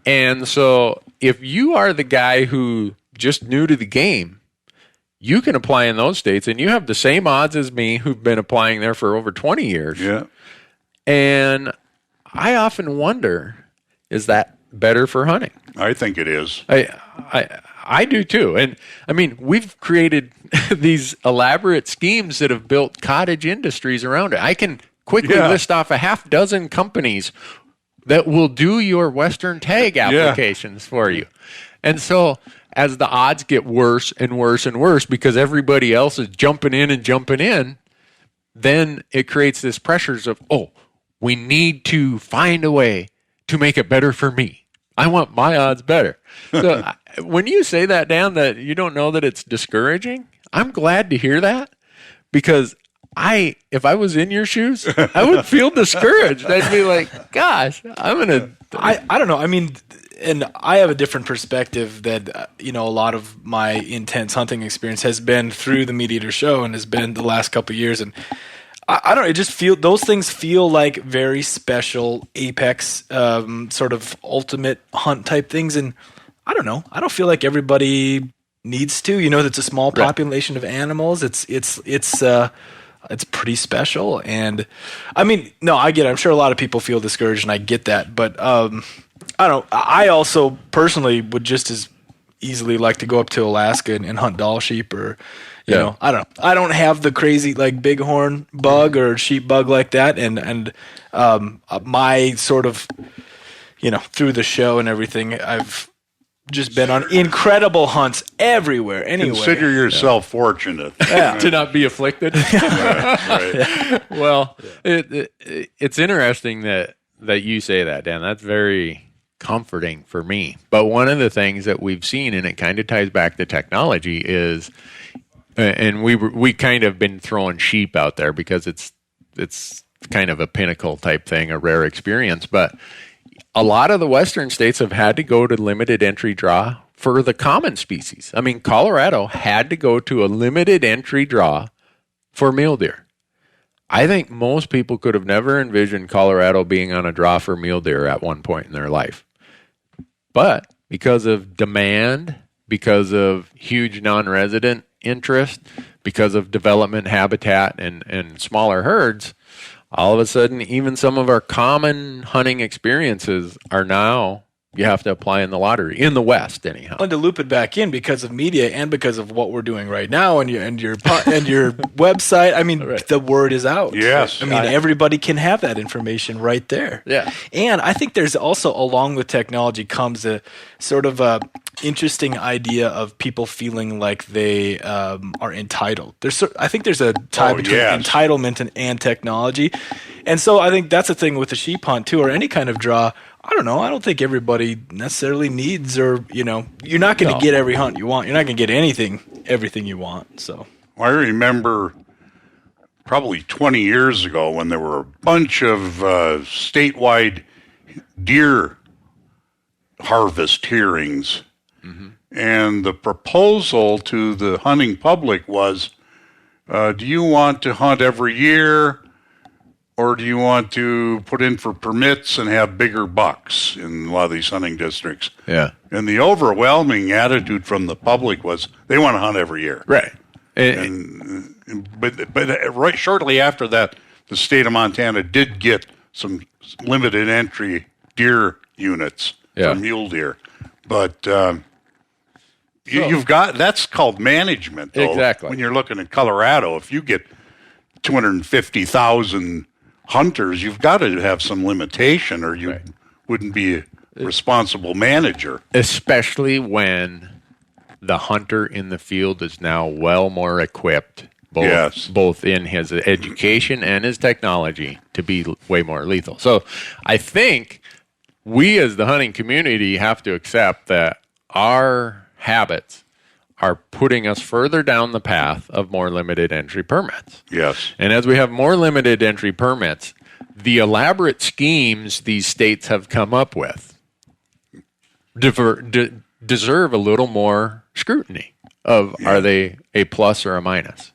And so if you are the guy who just new to the game, you can apply in those states, and you have the same odds as me who've been applying there for over 20 years. Yeah. And I often wonder, is that better for hunting? I think it is. I do too. And I mean, we've created these elaborate schemes that have built cottage industries around it. I can quickly list off a half dozen companies that will do your Western tag applications for you. And so as the odds get worse and worse and worse because everybody else is jumping in, then it creates this pressures of, we need to find a way to make it better for me. I want my odds better. So when you say that, Dan, that you don't know that it's discouraging, I'm glad to hear that, because if I was in your shoes, I would feel discouraged. I'd be like, gosh, I don't know. I mean, and I have a different perspective that, a lot of my intense hunting experience has been through the Meat Eater show and has been the last couple of years. And I don't know, it just those things feel like very special apex, sort of ultimate hunt type things. And I don't know, I don't feel like everybody needs to, it's a small population of animals. It's pretty special. And I mean, no, I get it. I'm sure a lot of people feel discouraged, and I get that. But I don't know. I also personally would just as easily like to go up to Alaska and hunt doll sheep, or, I don't know. I don't have the crazy like bighorn bug or sheep bug like that. And my sort of, through the show and everything, I've just been on incredible hunts everywhere. Anyway, consider yourself fortunate to not be afflicted. Right. Well, it's interesting that you say that, Dan. That's very comforting for me. But one of the things that we've seen, and it kind of ties back to technology, is, and we kind of been throwing sheep out there because it's kind of a pinnacle type thing, a rare experience, but a lot of the Western states have had to go to limited entry draw for the common species. I mean, Colorado had to go to a limited entry draw for mule deer. I think most people could have never envisioned Colorado being on a draw for mule deer at one point in their life. But because of demand, because of huge non-resident interest, because of development habitat and smaller herds, all of a sudden, even some of our common hunting experiences are now, you have to apply in the lottery, in the West anyhow. And to loop it back in, because of media and because of what we're doing right now and your website, I mean, the word is out. Yes. I mean, everybody can have that information right there. Yeah. And I think there's also, along with technology, comes a sort of a interesting idea of people feeling like they are entitled. I think there's a tie between entitlement and technology. And so I think that's a thing with the sheep hunt too, or any kind of draw. I don't know. I don't think everybody necessarily needs, or you're not going to get every hunt you want. You're not going to get everything you want. So I remember probably 20 years ago when there were a bunch of statewide deer harvest hearings. Mm-hmm. And the proposal to the hunting public was, do you want to hunt every year, or do you want to put in for permits and have bigger bucks in a lot of these hunting districts? Yeah. And the overwhelming attitude from the public was they want to hunt every year. Right. But right shortly after that, the state of Montana did get some limited entry deer units for mule deer. But you've got, that's called management, though. Exactly. When you're looking at Colorado, if you get 250,000 hunters, you've got to have some limitation, or you wouldn't be a responsible manager. Especially when the hunter in the field is now well more equipped, both in his education and his technology, to be way more lethal. So I think we as the hunting community have to accept that our habits are putting us further down the path of more limited entry permits. Yes. And as we have more limited entry permits, the elaborate schemes these states have come up with deserve a little more scrutiny of are they a plus or a minus?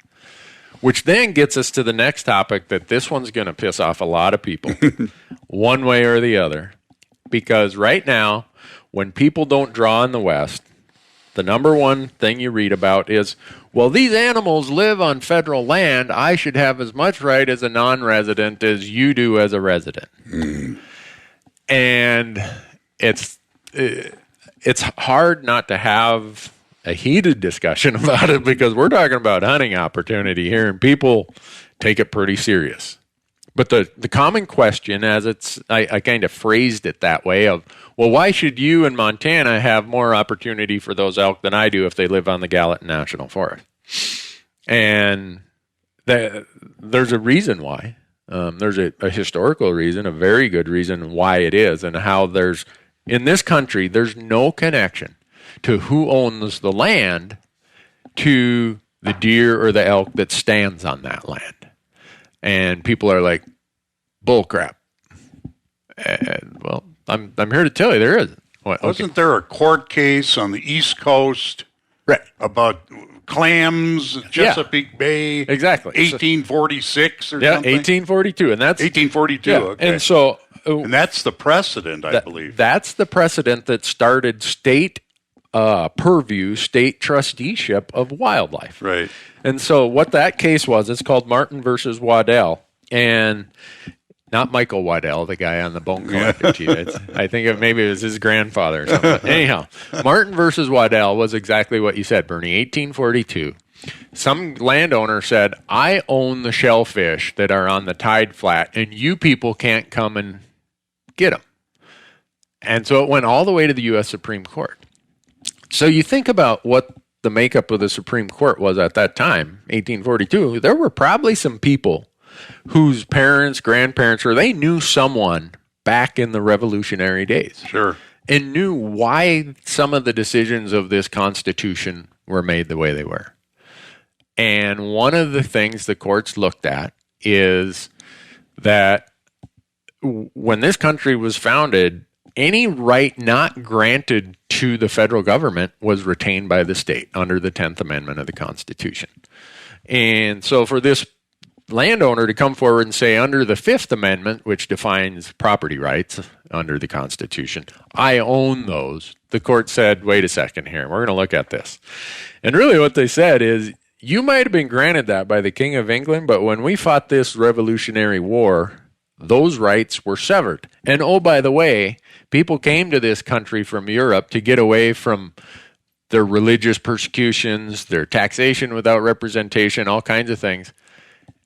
Which then gets us to the next topic that this one's going to piss off a lot of people one way or the other. Because right now, when people don't draw in the West, the number one thing you read about is, well, these animals live on federal land. I should have as much right as a non-resident as you do as a resident. Mm. And it's hard not to have a heated discussion about it, because we're talking about hunting opportunity here, and people take it pretty serious. But the common question, as I kind of phrased it that way, of, well, why should you in Montana have more opportunity for those elk than I do if they live on the Gallatin National Forest? And there's a reason why. There's a historical reason, a very good reason why it is, and how in this country, there's no connection to who owns the land to the deer or the elk that stands on that land. And people are like, bull crap. And, well, I'm here to tell you there isn't. Wasn't there a court case on the East Coast about clams, Chesapeake Bay? Exactly. 1846 or something? Yeah, 1842. And that's 1842, okay. And so... and that's the precedent, I believe. That's the precedent that started state purview, state trusteeship of wildlife. Right. And so what that case was, it's called Martin versus Waddell. And not Michael Waddell, the guy on the Bone Collector TV. I think maybe it was his grandfather or something. Anyhow, Martin versus Waddell was exactly what you said, Bernie. 1842. Some landowner said, I own the shellfish that are on the tide flat, and you people can't come and get them. And so it went all the way to the U.S. Supreme Court. So you think about what the makeup of the Supreme Court was at that time, 1842. There were probably some people whose parents, grandparents, or they knew someone back in the Revolutionary days. Sure. And knew why some of the decisions of this Constitution were made the way they were. And one of the things the courts looked at is that when this country was founded, any right not granted to the federal government was retained by the state under the 10th Amendment of the Constitution. And so for this landowner to come forward and say, under the 5th Amendment, which defines property rights under the Constitution, I own those, the court said, wait a second here, we're going to look at this. And really what they said is, you might have been granted that by the King of England, but when we fought this Revolutionary War, those rights were severed. And oh, by the way, people came to this country from Europe to get away from their religious persecutions, their taxation without representation, all kinds of things.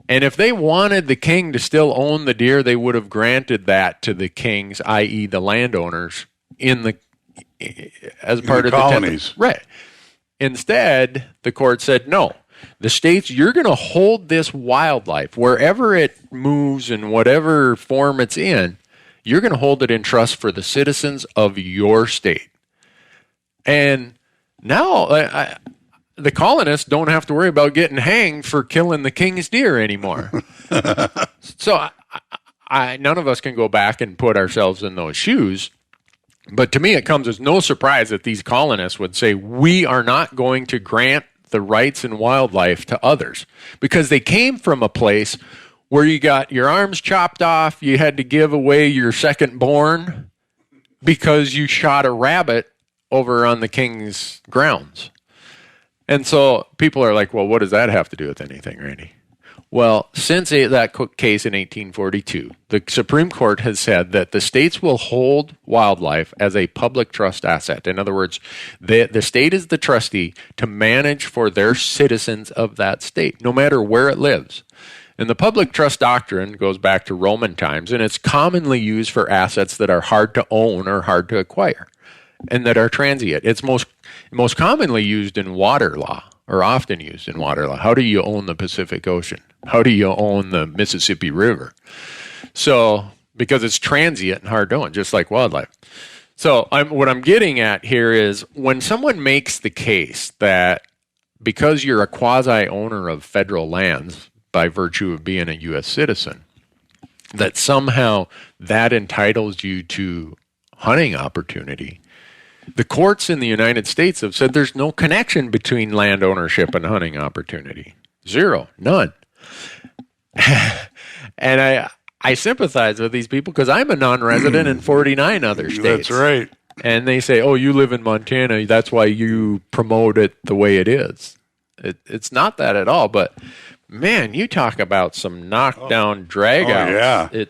And if they wanted the king to still own the deer, they would have granted that to the kings, i.e. the landowners, as part of the colonies. Right. Instead, the court said, no. The states, you're going to hold this wildlife wherever it moves in whatever form it's in. You're going to hold it in trust for the citizens of your state. And now the colonists don't have to worry about getting hanged for killing the king's deer anymore. So none of us can go back and put ourselves in those shoes. But to me, it comes as no surprise that these colonists would say, we are not going to grant the rights in wildlife to others, because they came from a place where you got your arms chopped off, you had to give away your second born because you shot a rabbit over on the king's grounds. And so people are like, well, what does that have to do with anything, Randy? Well, since that case in 1842, the Supreme Court has said that the states will hold wildlife as a public trust asset. In other words, the state is the trustee to manage for their citizens of that state, no matter where it lives. And the public trust doctrine goes back to Roman times, and it's commonly used for assets that are hard to own or hard to acquire and that are transient. It's most commonly used in water law, or often used in water law. How do you own the Pacific Ocean? How do you own the Mississippi River? So, because it's transient and hard to own, just like wildlife. So what I'm getting at here is when someone makes the case that because you're a quasi-owner of federal lands by virtue of being a U.S. citizen, that somehow that entitles you to hunting opportunity. The courts in the United States have said there's no connection between land ownership and hunting opportunity. Zero. None. And I sympathize with these people because I'm a non-resident in 49 other states. That's right. And they say, oh, you live in Montana, that's why you promote it the way it is. It's not that at all. But, man, you talk about some knockdown drag-outs. Yeah.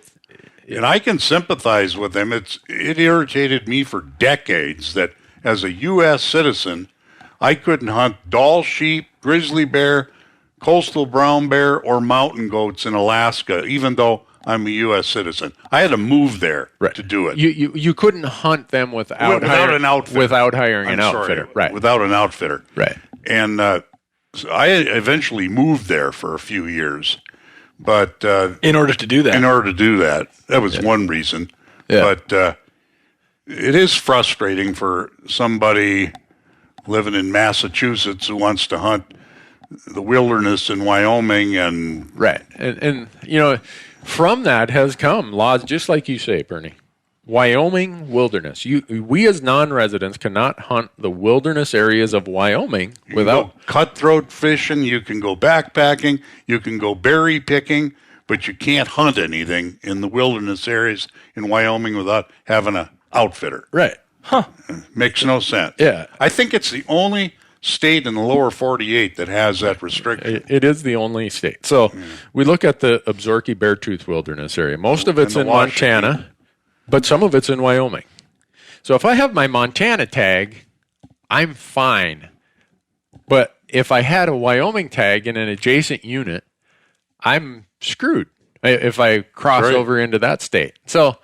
And I can sympathize with them. It irritated me for decades that as a U.S. citizen, I couldn't hunt Dall sheep, grizzly bear, coastal brown bear, or mountain goats in Alaska, even though I'm a U.S. citizen. I had to move there to do it. You couldn't hunt them without an outfitter. Without hiring an outfitter. Right. Without an outfitter. Right. And so I eventually moved there for a few years. But in order to do that, that was one reason. Yeah. But it is frustrating for somebody living in Massachusetts who wants to hunt the wilderness in Wyoming and right. And you know, from that has come laws, just like you say, Bernie. Wyoming wilderness. We as non-residents cannot hunt the wilderness areas of Wyoming without cutthroat fishing. You can go backpacking. You can go berry picking, but you can't hunt anything in the wilderness areas in Wyoming without having an outfitter. Right. Huh. Makes no sense. Yeah. I think it's the only state in the lower 48 that has that restriction. It is the only state. So we look at the Absaroka Beartooth Wilderness area. Most of it's in Montana. But some of it's in Wyoming. So if I have my Montana tag, I'm fine. But if I had a Wyoming tag in an adjacent unit, I'm screwed if I cross over into that state. So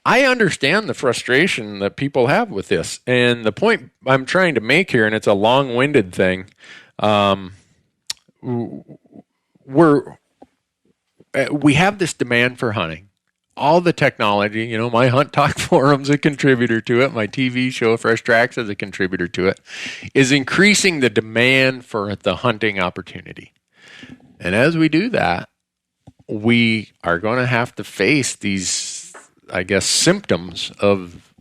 I understand the frustration that people have with this. And the point I'm trying to make here, and it's a long-winded thing, we have this demand for hunting. All the technology, you know, my Hunt Talk forum's a contributor to it. My TV show, Fresh Tracks, is a contributor to it, is increasing the demand for the hunting opportunity. And as we do that, we are going to have to face these, I guess, symptoms of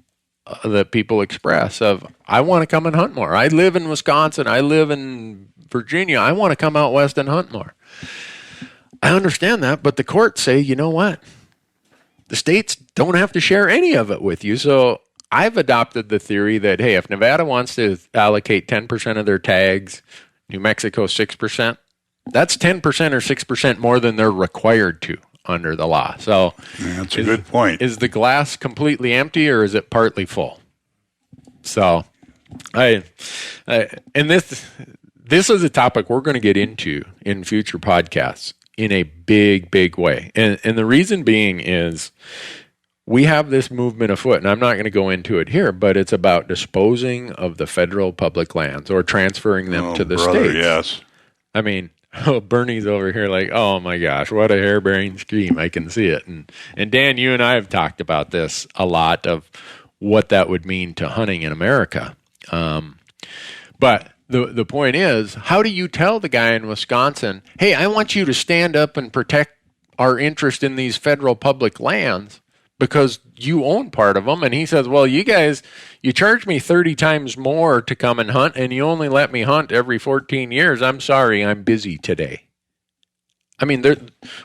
that people express of, I want to come and hunt more. I live in Wisconsin. I live in Virginia. I want to come out west and hunt more. I understand that, but the courts say, you know what? The states don't have to share any of it with you. So I've adopted the theory that, hey, if Nevada wants to allocate 10% of their tags, New Mexico 6%, that's 10% or 6% more than they're required to under the law. So that's a good point. Is the glass completely empty or is it partly full? So and this is a topic we're going to get into in future podcasts in a big, big way. And the reason being is we have this movement afoot, and I'm not going to go into it here, but it's about disposing of the federal public lands or transferring them to the states. Yes. I mean, Oh, Bernie's over here like, oh my gosh, what a harebrained scheme. I can see it. And Dan, you and I have talked about this a lot of what that would mean to hunting in America. But the point is, how do you tell the guy in Wisconsin, hey, I want you to stand up and protect our interest in these federal public lands because you own part of them? And he says, well, you guys, you charge me 30 times more to come and hunt, and you only let me hunt every 14 years. I'm sorry, I'm busy today. I mean,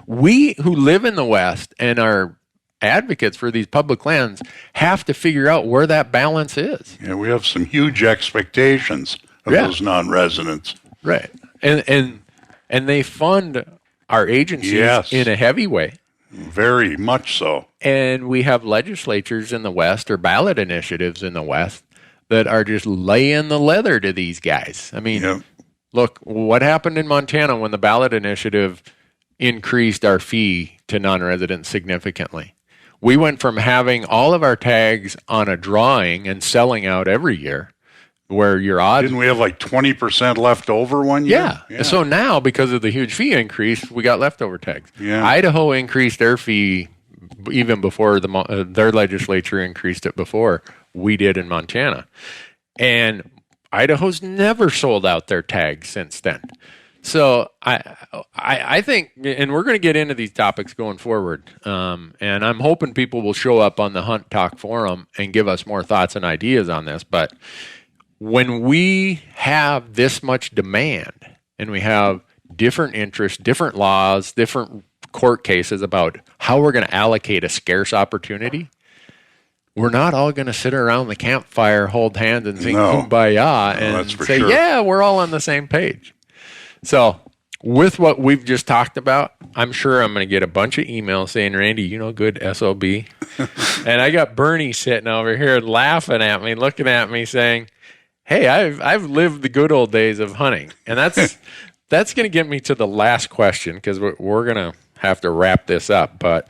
we who live in the West and are advocates for these public lands have to figure out where that balance is. Yeah, we have some huge expectations of those non-residents. Right. And they fund our agencies in a heavy way. Very much so. And we have legislatures in the West or ballot initiatives in the West that are just laying the leather to these guys. I mean, look, what happened in Montana when the ballot initiative increased our fee to non-residents significantly? We went from having all of our tags on a drawing and selling out every year, where your odds... Didn't we have like 20% left over one year? Yeah. So now, because of the huge fee increase, we got leftover tags. Yeah. Idaho increased their fee even before their legislature increased it before we did in Montana. And Idaho's never sold out their tags since then. So I think, and we're going to get into these topics going forward, and I'm hoping people will show up on the Hunt Talk forum and give us more thoughts and ideas on this. But when we have this much demand and we have different interests, different laws, different court cases about how we're going to allocate a scarce opportunity, we're not all going to sit around the campfire, hold hands, and sing Kumbaya and say, yeah, we're all on the same page. So with what we've just talked about, I'm sure I'm going to get a bunch of emails saying, Randy, you know, good SOB. And I got Bernie sitting over here laughing at me, looking at me saying, hey, I've lived the good old days of hunting. And that's going to get me to the last question, because we're going to have to wrap this up. But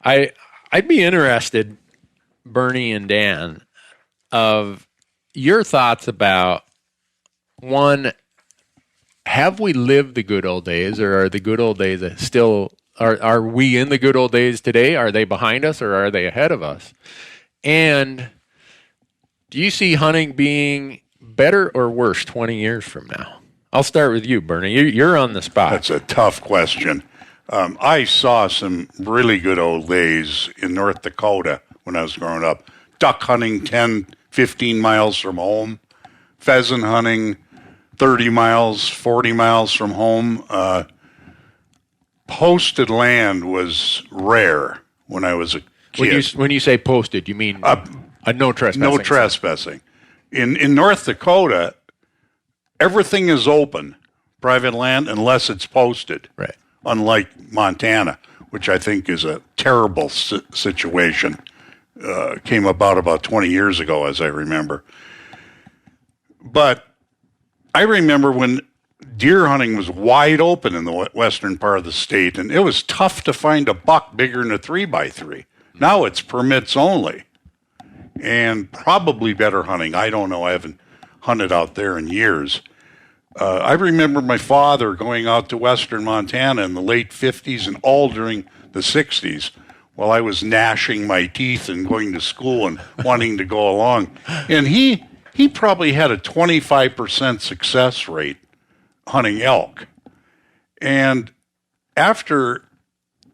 I'd be interested, Bernie and Dan, of your thoughts about, one, have we lived the good old days, or are the good old days still, are we in the good old days today? Are they behind us, or are they ahead of us? And do you see hunting being better or worse 20 years from now? I'll start with you, Bernie. You're on the spot. That's a tough question. I saw some really good old days in North Dakota when I was growing up. Duck hunting 10, 15 miles from home. Pheasant hunting 30 miles, 40 miles from home. Posted land was rare when I was a kid. When you say posted, you mean a no trespassing? No trespassing. In North Dakota, everything is open, private land, unless it's posted. Right. Unlike Montana, which I think is a terrible situation. Came about 20 years ago, as I remember. But I remember when deer hunting was wide open in the western part of the state, and it was tough to find a buck bigger than a 3x3. Now it's permits only, and probably better hunting. I don't know. I haven't hunted out there in years. I remember my father going out to western Montana in the late 50s and all during the 60s while I was gnashing my teeth and going to school and wanting to go along. And he probably had a 25% success rate hunting elk. And after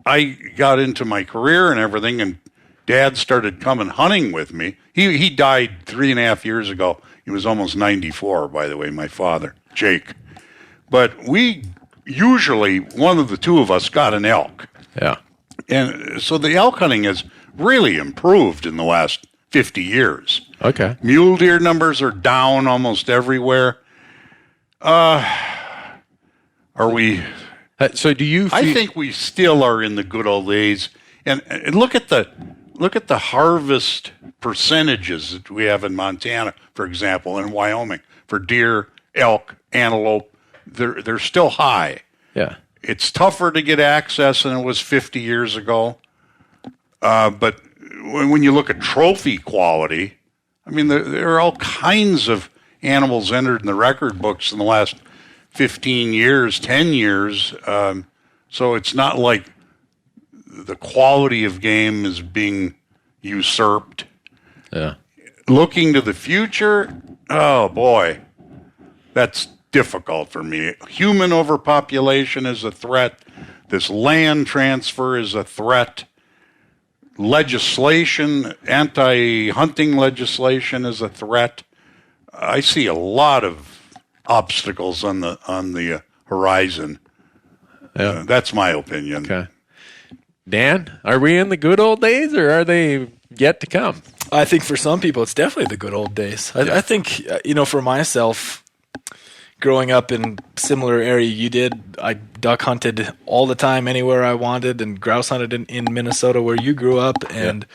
I got into my career and everything, and Dad started coming hunting with me, he died 3.5 years ago. He was almost 94, by the way, my father, Jake. But we usually, one of the two of us got an elk. Yeah. And so the elk hunting has really improved in the last 50 years. Okay. Mule deer numbers are down almost everywhere. Are we? So do you? I think we still are in the good old days. And look at the harvest percentages that we have in Montana, for example, and Wyoming for deer, elk, antelope. They're still high. Yeah. It's tougher to get access than it was 50 years ago. But when you look at trophy quality, I mean, there are all kinds of animals entered in the record books in the last 15 years, 10 years. So it's not like the quality of game is being usurped. Yeah. Looking to the future, oh boy, that's difficult for me. Human overpopulation is a threat. This land transfer is a threat. Legislation, anti-hunting legislation is a threat. I see a lot of obstacles on the horizon. Yeah. That's my opinion. Okay. Dan, are we in the good old days or are they yet to come? I think for some people, it's definitely the good old days. I think, for myself, growing up in similar area you did, I duck hunted all the time anywhere I wanted and grouse hunted in Minnesota where you grew up. And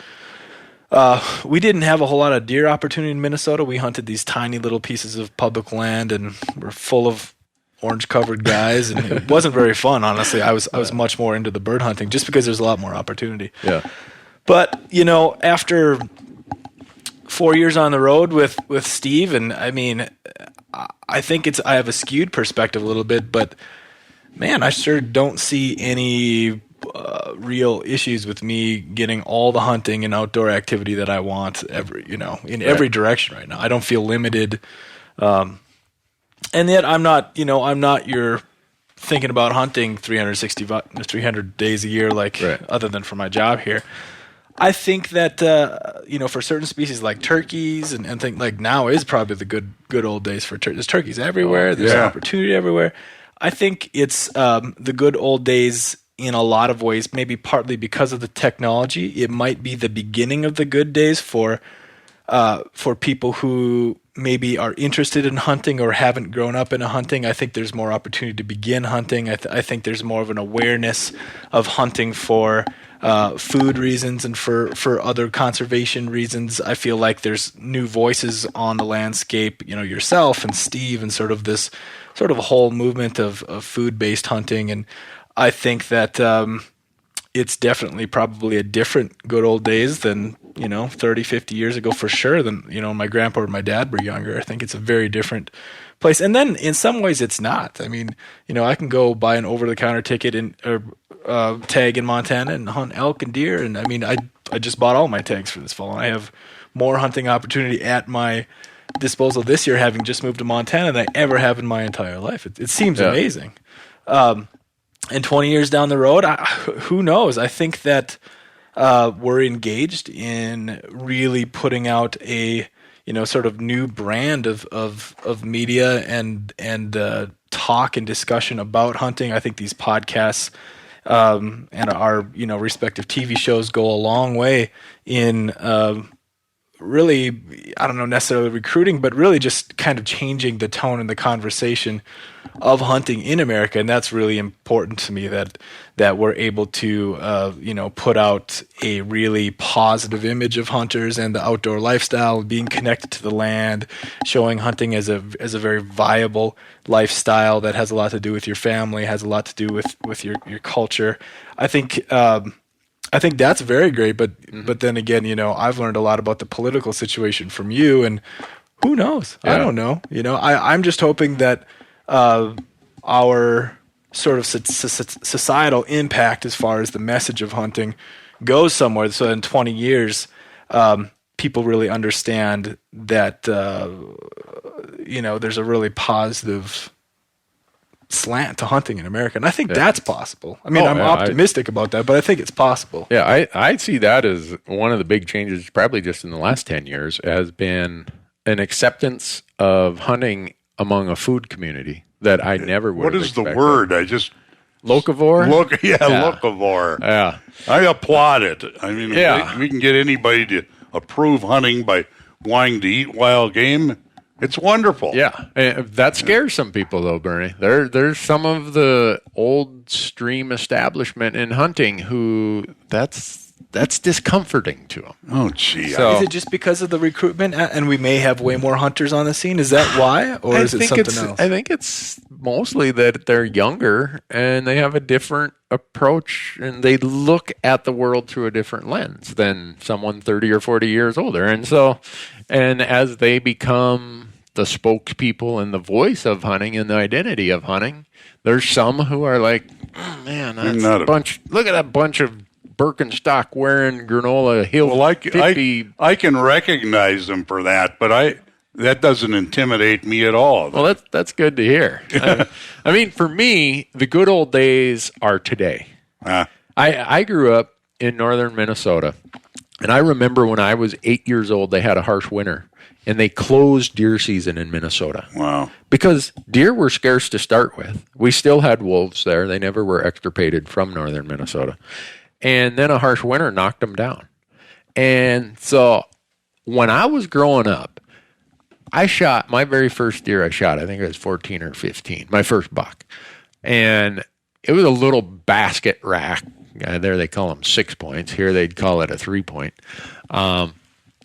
we didn't have a whole lot of deer opportunity in Minnesota. We hunted these tiny little pieces of public land and we're full of orange-covered guys, and it wasn't very fun, honestly. I was much more into the bird hunting just because there's a lot more opportunity. Yeah. But, after 4 years on the road with Steve, and I mean, I think I have a skewed perspective a little bit, but man, I sure don't see any real issues with me getting all the hunting and outdoor activity that I want every direction right now. I don't feel limited. And yet I'm not your thinking about hunting 300 days a year, other than for my job here. I think that, for certain species like turkeys and things like now is probably the good old days for turkeys. There's turkeys everywhere. There's opportunity everywhere. I think it's the good old days in a lot of ways, maybe partly because of the technology. It might be the beginning of the good days for people who maybe are interested in hunting or haven't grown up in a hunting. I think there's more opportunity to begin hunting. I think there's more of an awareness of hunting for food reasons and for other conservation reasons. I feel like there's new voices on the landscape, yourself and Steve, and sort of this sort of a whole movement of food-based hunting. And I think that it's definitely probably a different good old days than 30, 50 years ago for sure than, my grandpa or my dad were younger. I think it's a very different place. And then in some ways it's not. I mean, I can go buy an over-the-counter ticket or tag in Montana and hunt elk and deer. And I mean, I just bought all my tags for this fall. And I have more hunting opportunity at my disposal this year, having just moved to Montana, than I ever have in my entire life. It seems amazing. And 20 years down the road, who knows? I think that we're engaged in really putting out a sort of new brand of media and talk and discussion about hunting. I think these podcasts and our respective TV shows go a long way in really, I don't know necessarily recruiting, but really just kind of changing the tone and the conversation of hunting in America. And that's really important to me, that we're able to, put out a really positive image of hunters and the outdoor lifestyle, being connected to the land, showing hunting as a very viable lifestyle that has a lot to do with your family, has a lot to do with your culture. I think that's very great, but then again, I've learned a lot about the political situation from you, and who knows? Yeah. I don't know. I'm just hoping that our sort of societal impact as far as the message of hunting goes somewhere. So in 20 years, people really understand that there's a really positive slant to hunting in America, and I think that's possible. I mean, I'm optimistic about that, but I think it's possible. Yeah, I see that as one of the big changes, probably just in the last 10 years, has been an acceptance of hunting among a food community that I never would have expected. What is the word? Locavore? Locavore. Yeah. I applaud it. I mean, if we can get anybody to approve hunting by wanting to eat wild game, it's wonderful. Yeah. That scares some people, though, Bernie. There's some of the old stream establishment in hunting who that's discomforting to them. Oh, gee. So, is it just because of the recruitment, and we may have way more hunters on the scene? Is that why, or is it something else? I think it's mostly that they're younger and they have a different approach, and they look at the world through a different lens than someone 30 or 40 years older. And as they become the spokespeople and the voice of hunting and the identity of hunting. There's some who are like, oh, man, that's a bunch. Look at that bunch of Birkenstock wearing granola hill. Well, I can recognize them for that, but that doesn't intimidate me at all. Well, that's good to hear. I mean, for me, the good old days are today. I grew up in northern Minnesota, and I remember when I was 8 years old, they had a harsh winter, and they closed deer season in Minnesota. Wow. Because deer were scarce to start with. We still had wolves there. They never were extirpated from northern Minnesota. And then a harsh winter knocked them down. And so when I was growing up, I shot my very first deer I shot, I think it was 14 or 15, my first buck. And it was a little basket rack. There they call them 6 points. Here they'd call it a 3-point.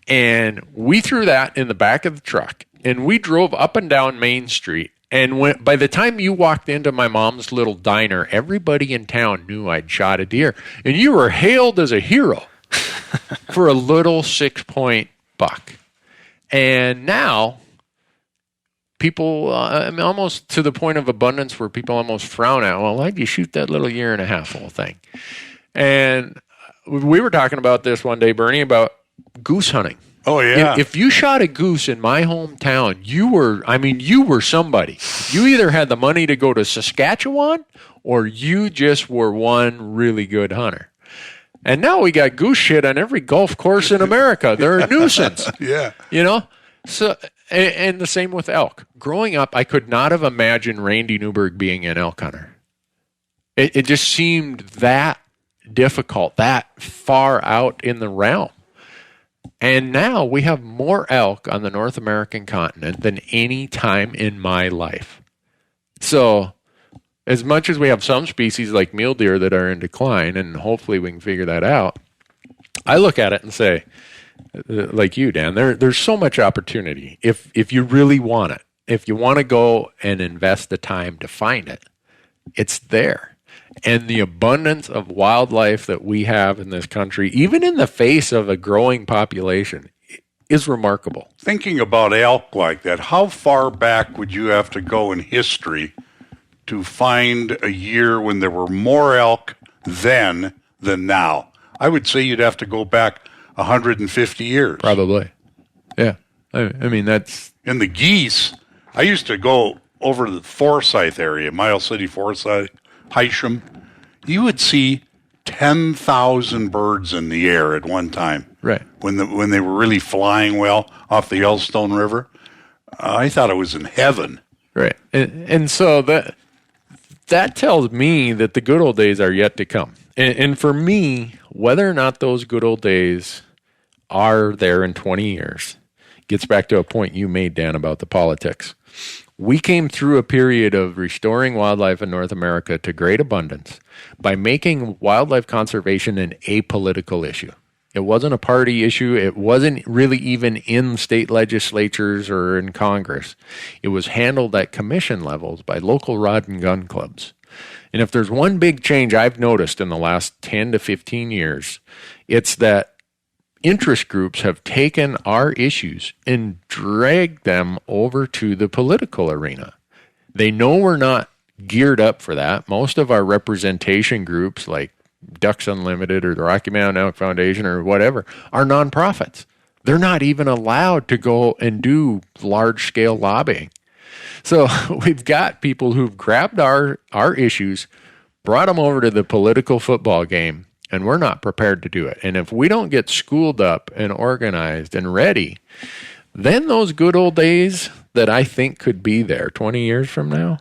And we threw that in the back of the truck, and we drove up and down Main Street. And by the time you walked into my mom's little diner, everybody in town knew I'd shot a deer. And you were hailed as a hero for a little 6-point buck. And now people, almost to the point of abundance where people almost frown at, well, why'd you shoot that little 1.5-year-old thing? And we were talking about this one day, Bernie, about goose hunting. Oh, yeah. If you shot a goose in my hometown, you were somebody. You either had the money to go to Saskatchewan or you just were one really good hunter. And now we got goose shit on every golf course in America. They're a nuisance. Yeah. You know? So, and the same with elk. Growing up, I could not have imagined Randy Newberg being an elk hunter. It just seemed that difficult, that far out in the realm. And now we have more elk on the North American continent than any time in my life. So as much as we have some species like mule deer that are in decline, and hopefully we can figure that out, I look at it and say, like you, Dan, there's so much opportunity. If you really want it, if you want to go and invest the time to find it, it's there. And the abundance of wildlife that we have in this country, even in the face of a growing population, is remarkable. Thinking about elk like that, how far back would you have to go in history to find a year when there were more elk then than now? I would say you'd have to go back 150 years. Probably. Yeah. I mean, that's... And the geese, I used to go over to the Forsyth area, Miles City, Forsyth, Hysham. You would see 10,000 birds in the air at one time. Right. When they were really flying well off the Yellowstone River. I thought it was in heaven. Right. And so that tells me that the good old days are yet to come. And for me, whether or not those good old days are there in 20 years gets back to a point you made, Dan, about the politics. We came through a period of restoring wildlife in North America to great abundance by making wildlife conservation an apolitical issue. It wasn't a party issue. It wasn't really even in state legislatures or in Congress. It was handled at commission levels by local rod and gun clubs. And if there's one big change I've noticed in the last 10 to 15 years, it's that interest groups have taken our issues and dragged them over to the political arena. They know we're not geared up for that. Most of our representation groups like Ducks Unlimited or the Rocky Mountain Elk Foundation or whatever are nonprofits. They're not even allowed to go and do large-scale lobbying. So we've got people who've grabbed our issues, brought them over to the political football game, and we're not prepared to do it. And if we don't get schooled up and organized and ready, then those good old days that I think could be there 20 years from now,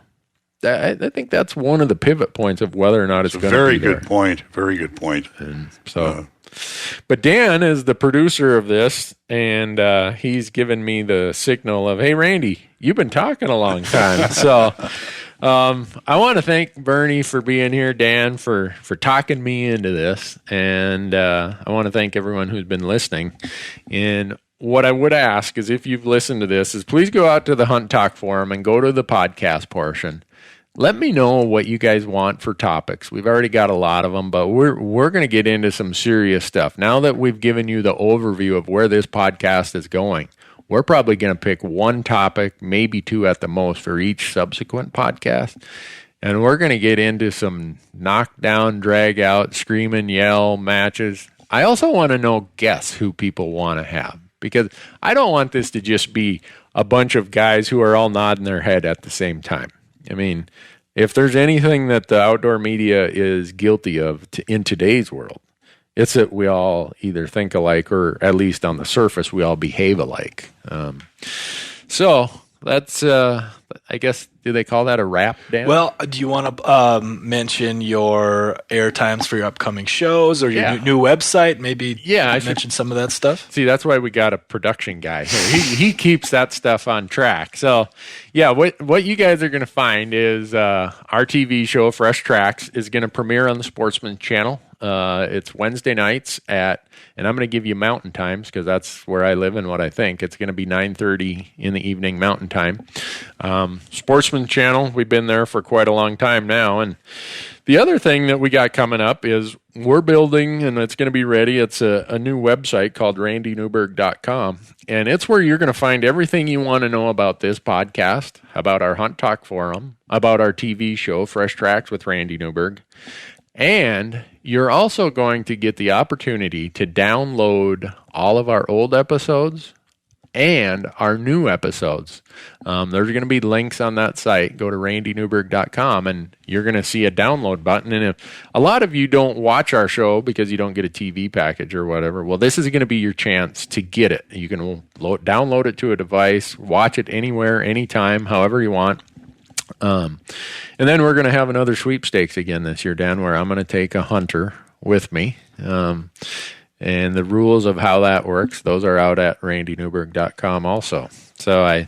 I think that's one of the pivot points of whether or not it's going to be there. Very good point. Very good point. And so, but Dan is the producer of this, and he's given me the signal of, hey, Randy, you've been talking a long time. So I want to thank Bernie for being here, Dan for talking me into this, and I want to thank everyone who's been listening. And what I would ask is, if you've listened to this, is please go out to the Hunt Talk forum and go to the podcast portion. Let me know what you guys want for topics. We've already got a lot of them, but we're going to get into some serious stuff. Now that we've given you the overview of where this podcast is going, we're probably going to pick one topic, maybe two at the most, for each subsequent podcast. And we're going to get into some knockdown, drag out, scream and yell matches. I also want to know guess who people want to have, because I don't want this to just be a bunch of guys who are all nodding their head at the same time. I mean, if there's anything that the outdoor media is guilty of in today's world, it's that we all either think alike, or at least on the surface, we all behave alike. So that's, I guess, do they call that a wrap, Dan? Well, do you want to mention your air times for your upcoming shows, or your new website? Maybe I mention some of that stuff. See, that's why we got a production guy here. He keeps that stuff on track. So, yeah, what you guys are going to find is our TV show, Fresh Tracks, is going to premiere on the Sportsman Channel. It's Wednesday nights and I'm going to give you mountain times because that's where I live and what I think. It's going to be 9:30 in the evening mountain time. Sportsman Channel, we've been there for quite a long time now. And the other thing that we got coming up is we're building, and it's going to be ready. It's a new website called randynewberg.com. And it's where you're going to find everything you want to know about this podcast, about our Hunt Talk forum, about our TV show, Fresh Tracks with Randy Newberg. And you're also going to get the opportunity to download all of our old episodes and our new episodes. There's going to be links on that site. Go to randynewberg.com and you're going to see a download button. And if a lot of you don't watch our show because you don't get a TV package or whatever, well, this is going to be your chance to get it. You can download it to a device, watch it anywhere, anytime, however you want. And then we're going to have another sweepstakes again this year, Dan, where I'm going to take a hunter with me. And the rules of how that works, those are out at randynewberg.com also. So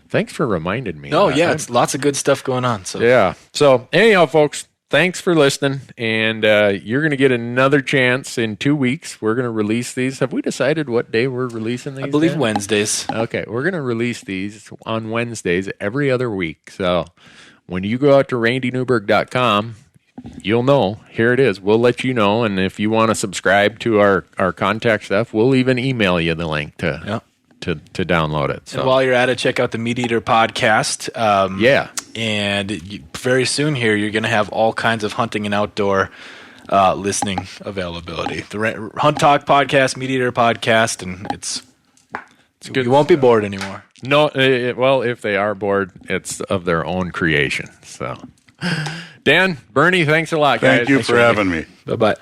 thanks for reminding me. Oh, yeah, it's lots of good stuff going on. So yeah. So anyhow, folks, thanks for listening. And you're going to get another chance in 2 weeks. We're going to release these. Have we decided what day we're releasing these? I believe Wednesdays. Okay, we're going to release these on Wednesdays every other week. So when you go out to randynewberg.com, you'll know. Here it is. We'll let you know. And if you want to subscribe to our contact stuff, we'll even email you the link to download it. So and while you're at it, check out the Meat Eater podcast. And very soon here, you're going to have all kinds of hunting and outdoor listening availability. The Hunt Talk podcast, Meat Eater podcast, and it's good. You won't be bored anymore. No, well, if they are bored, it's of their own creation. So, Dan, Bernie, thanks a lot, guys. Thank you for having me. Bye-bye.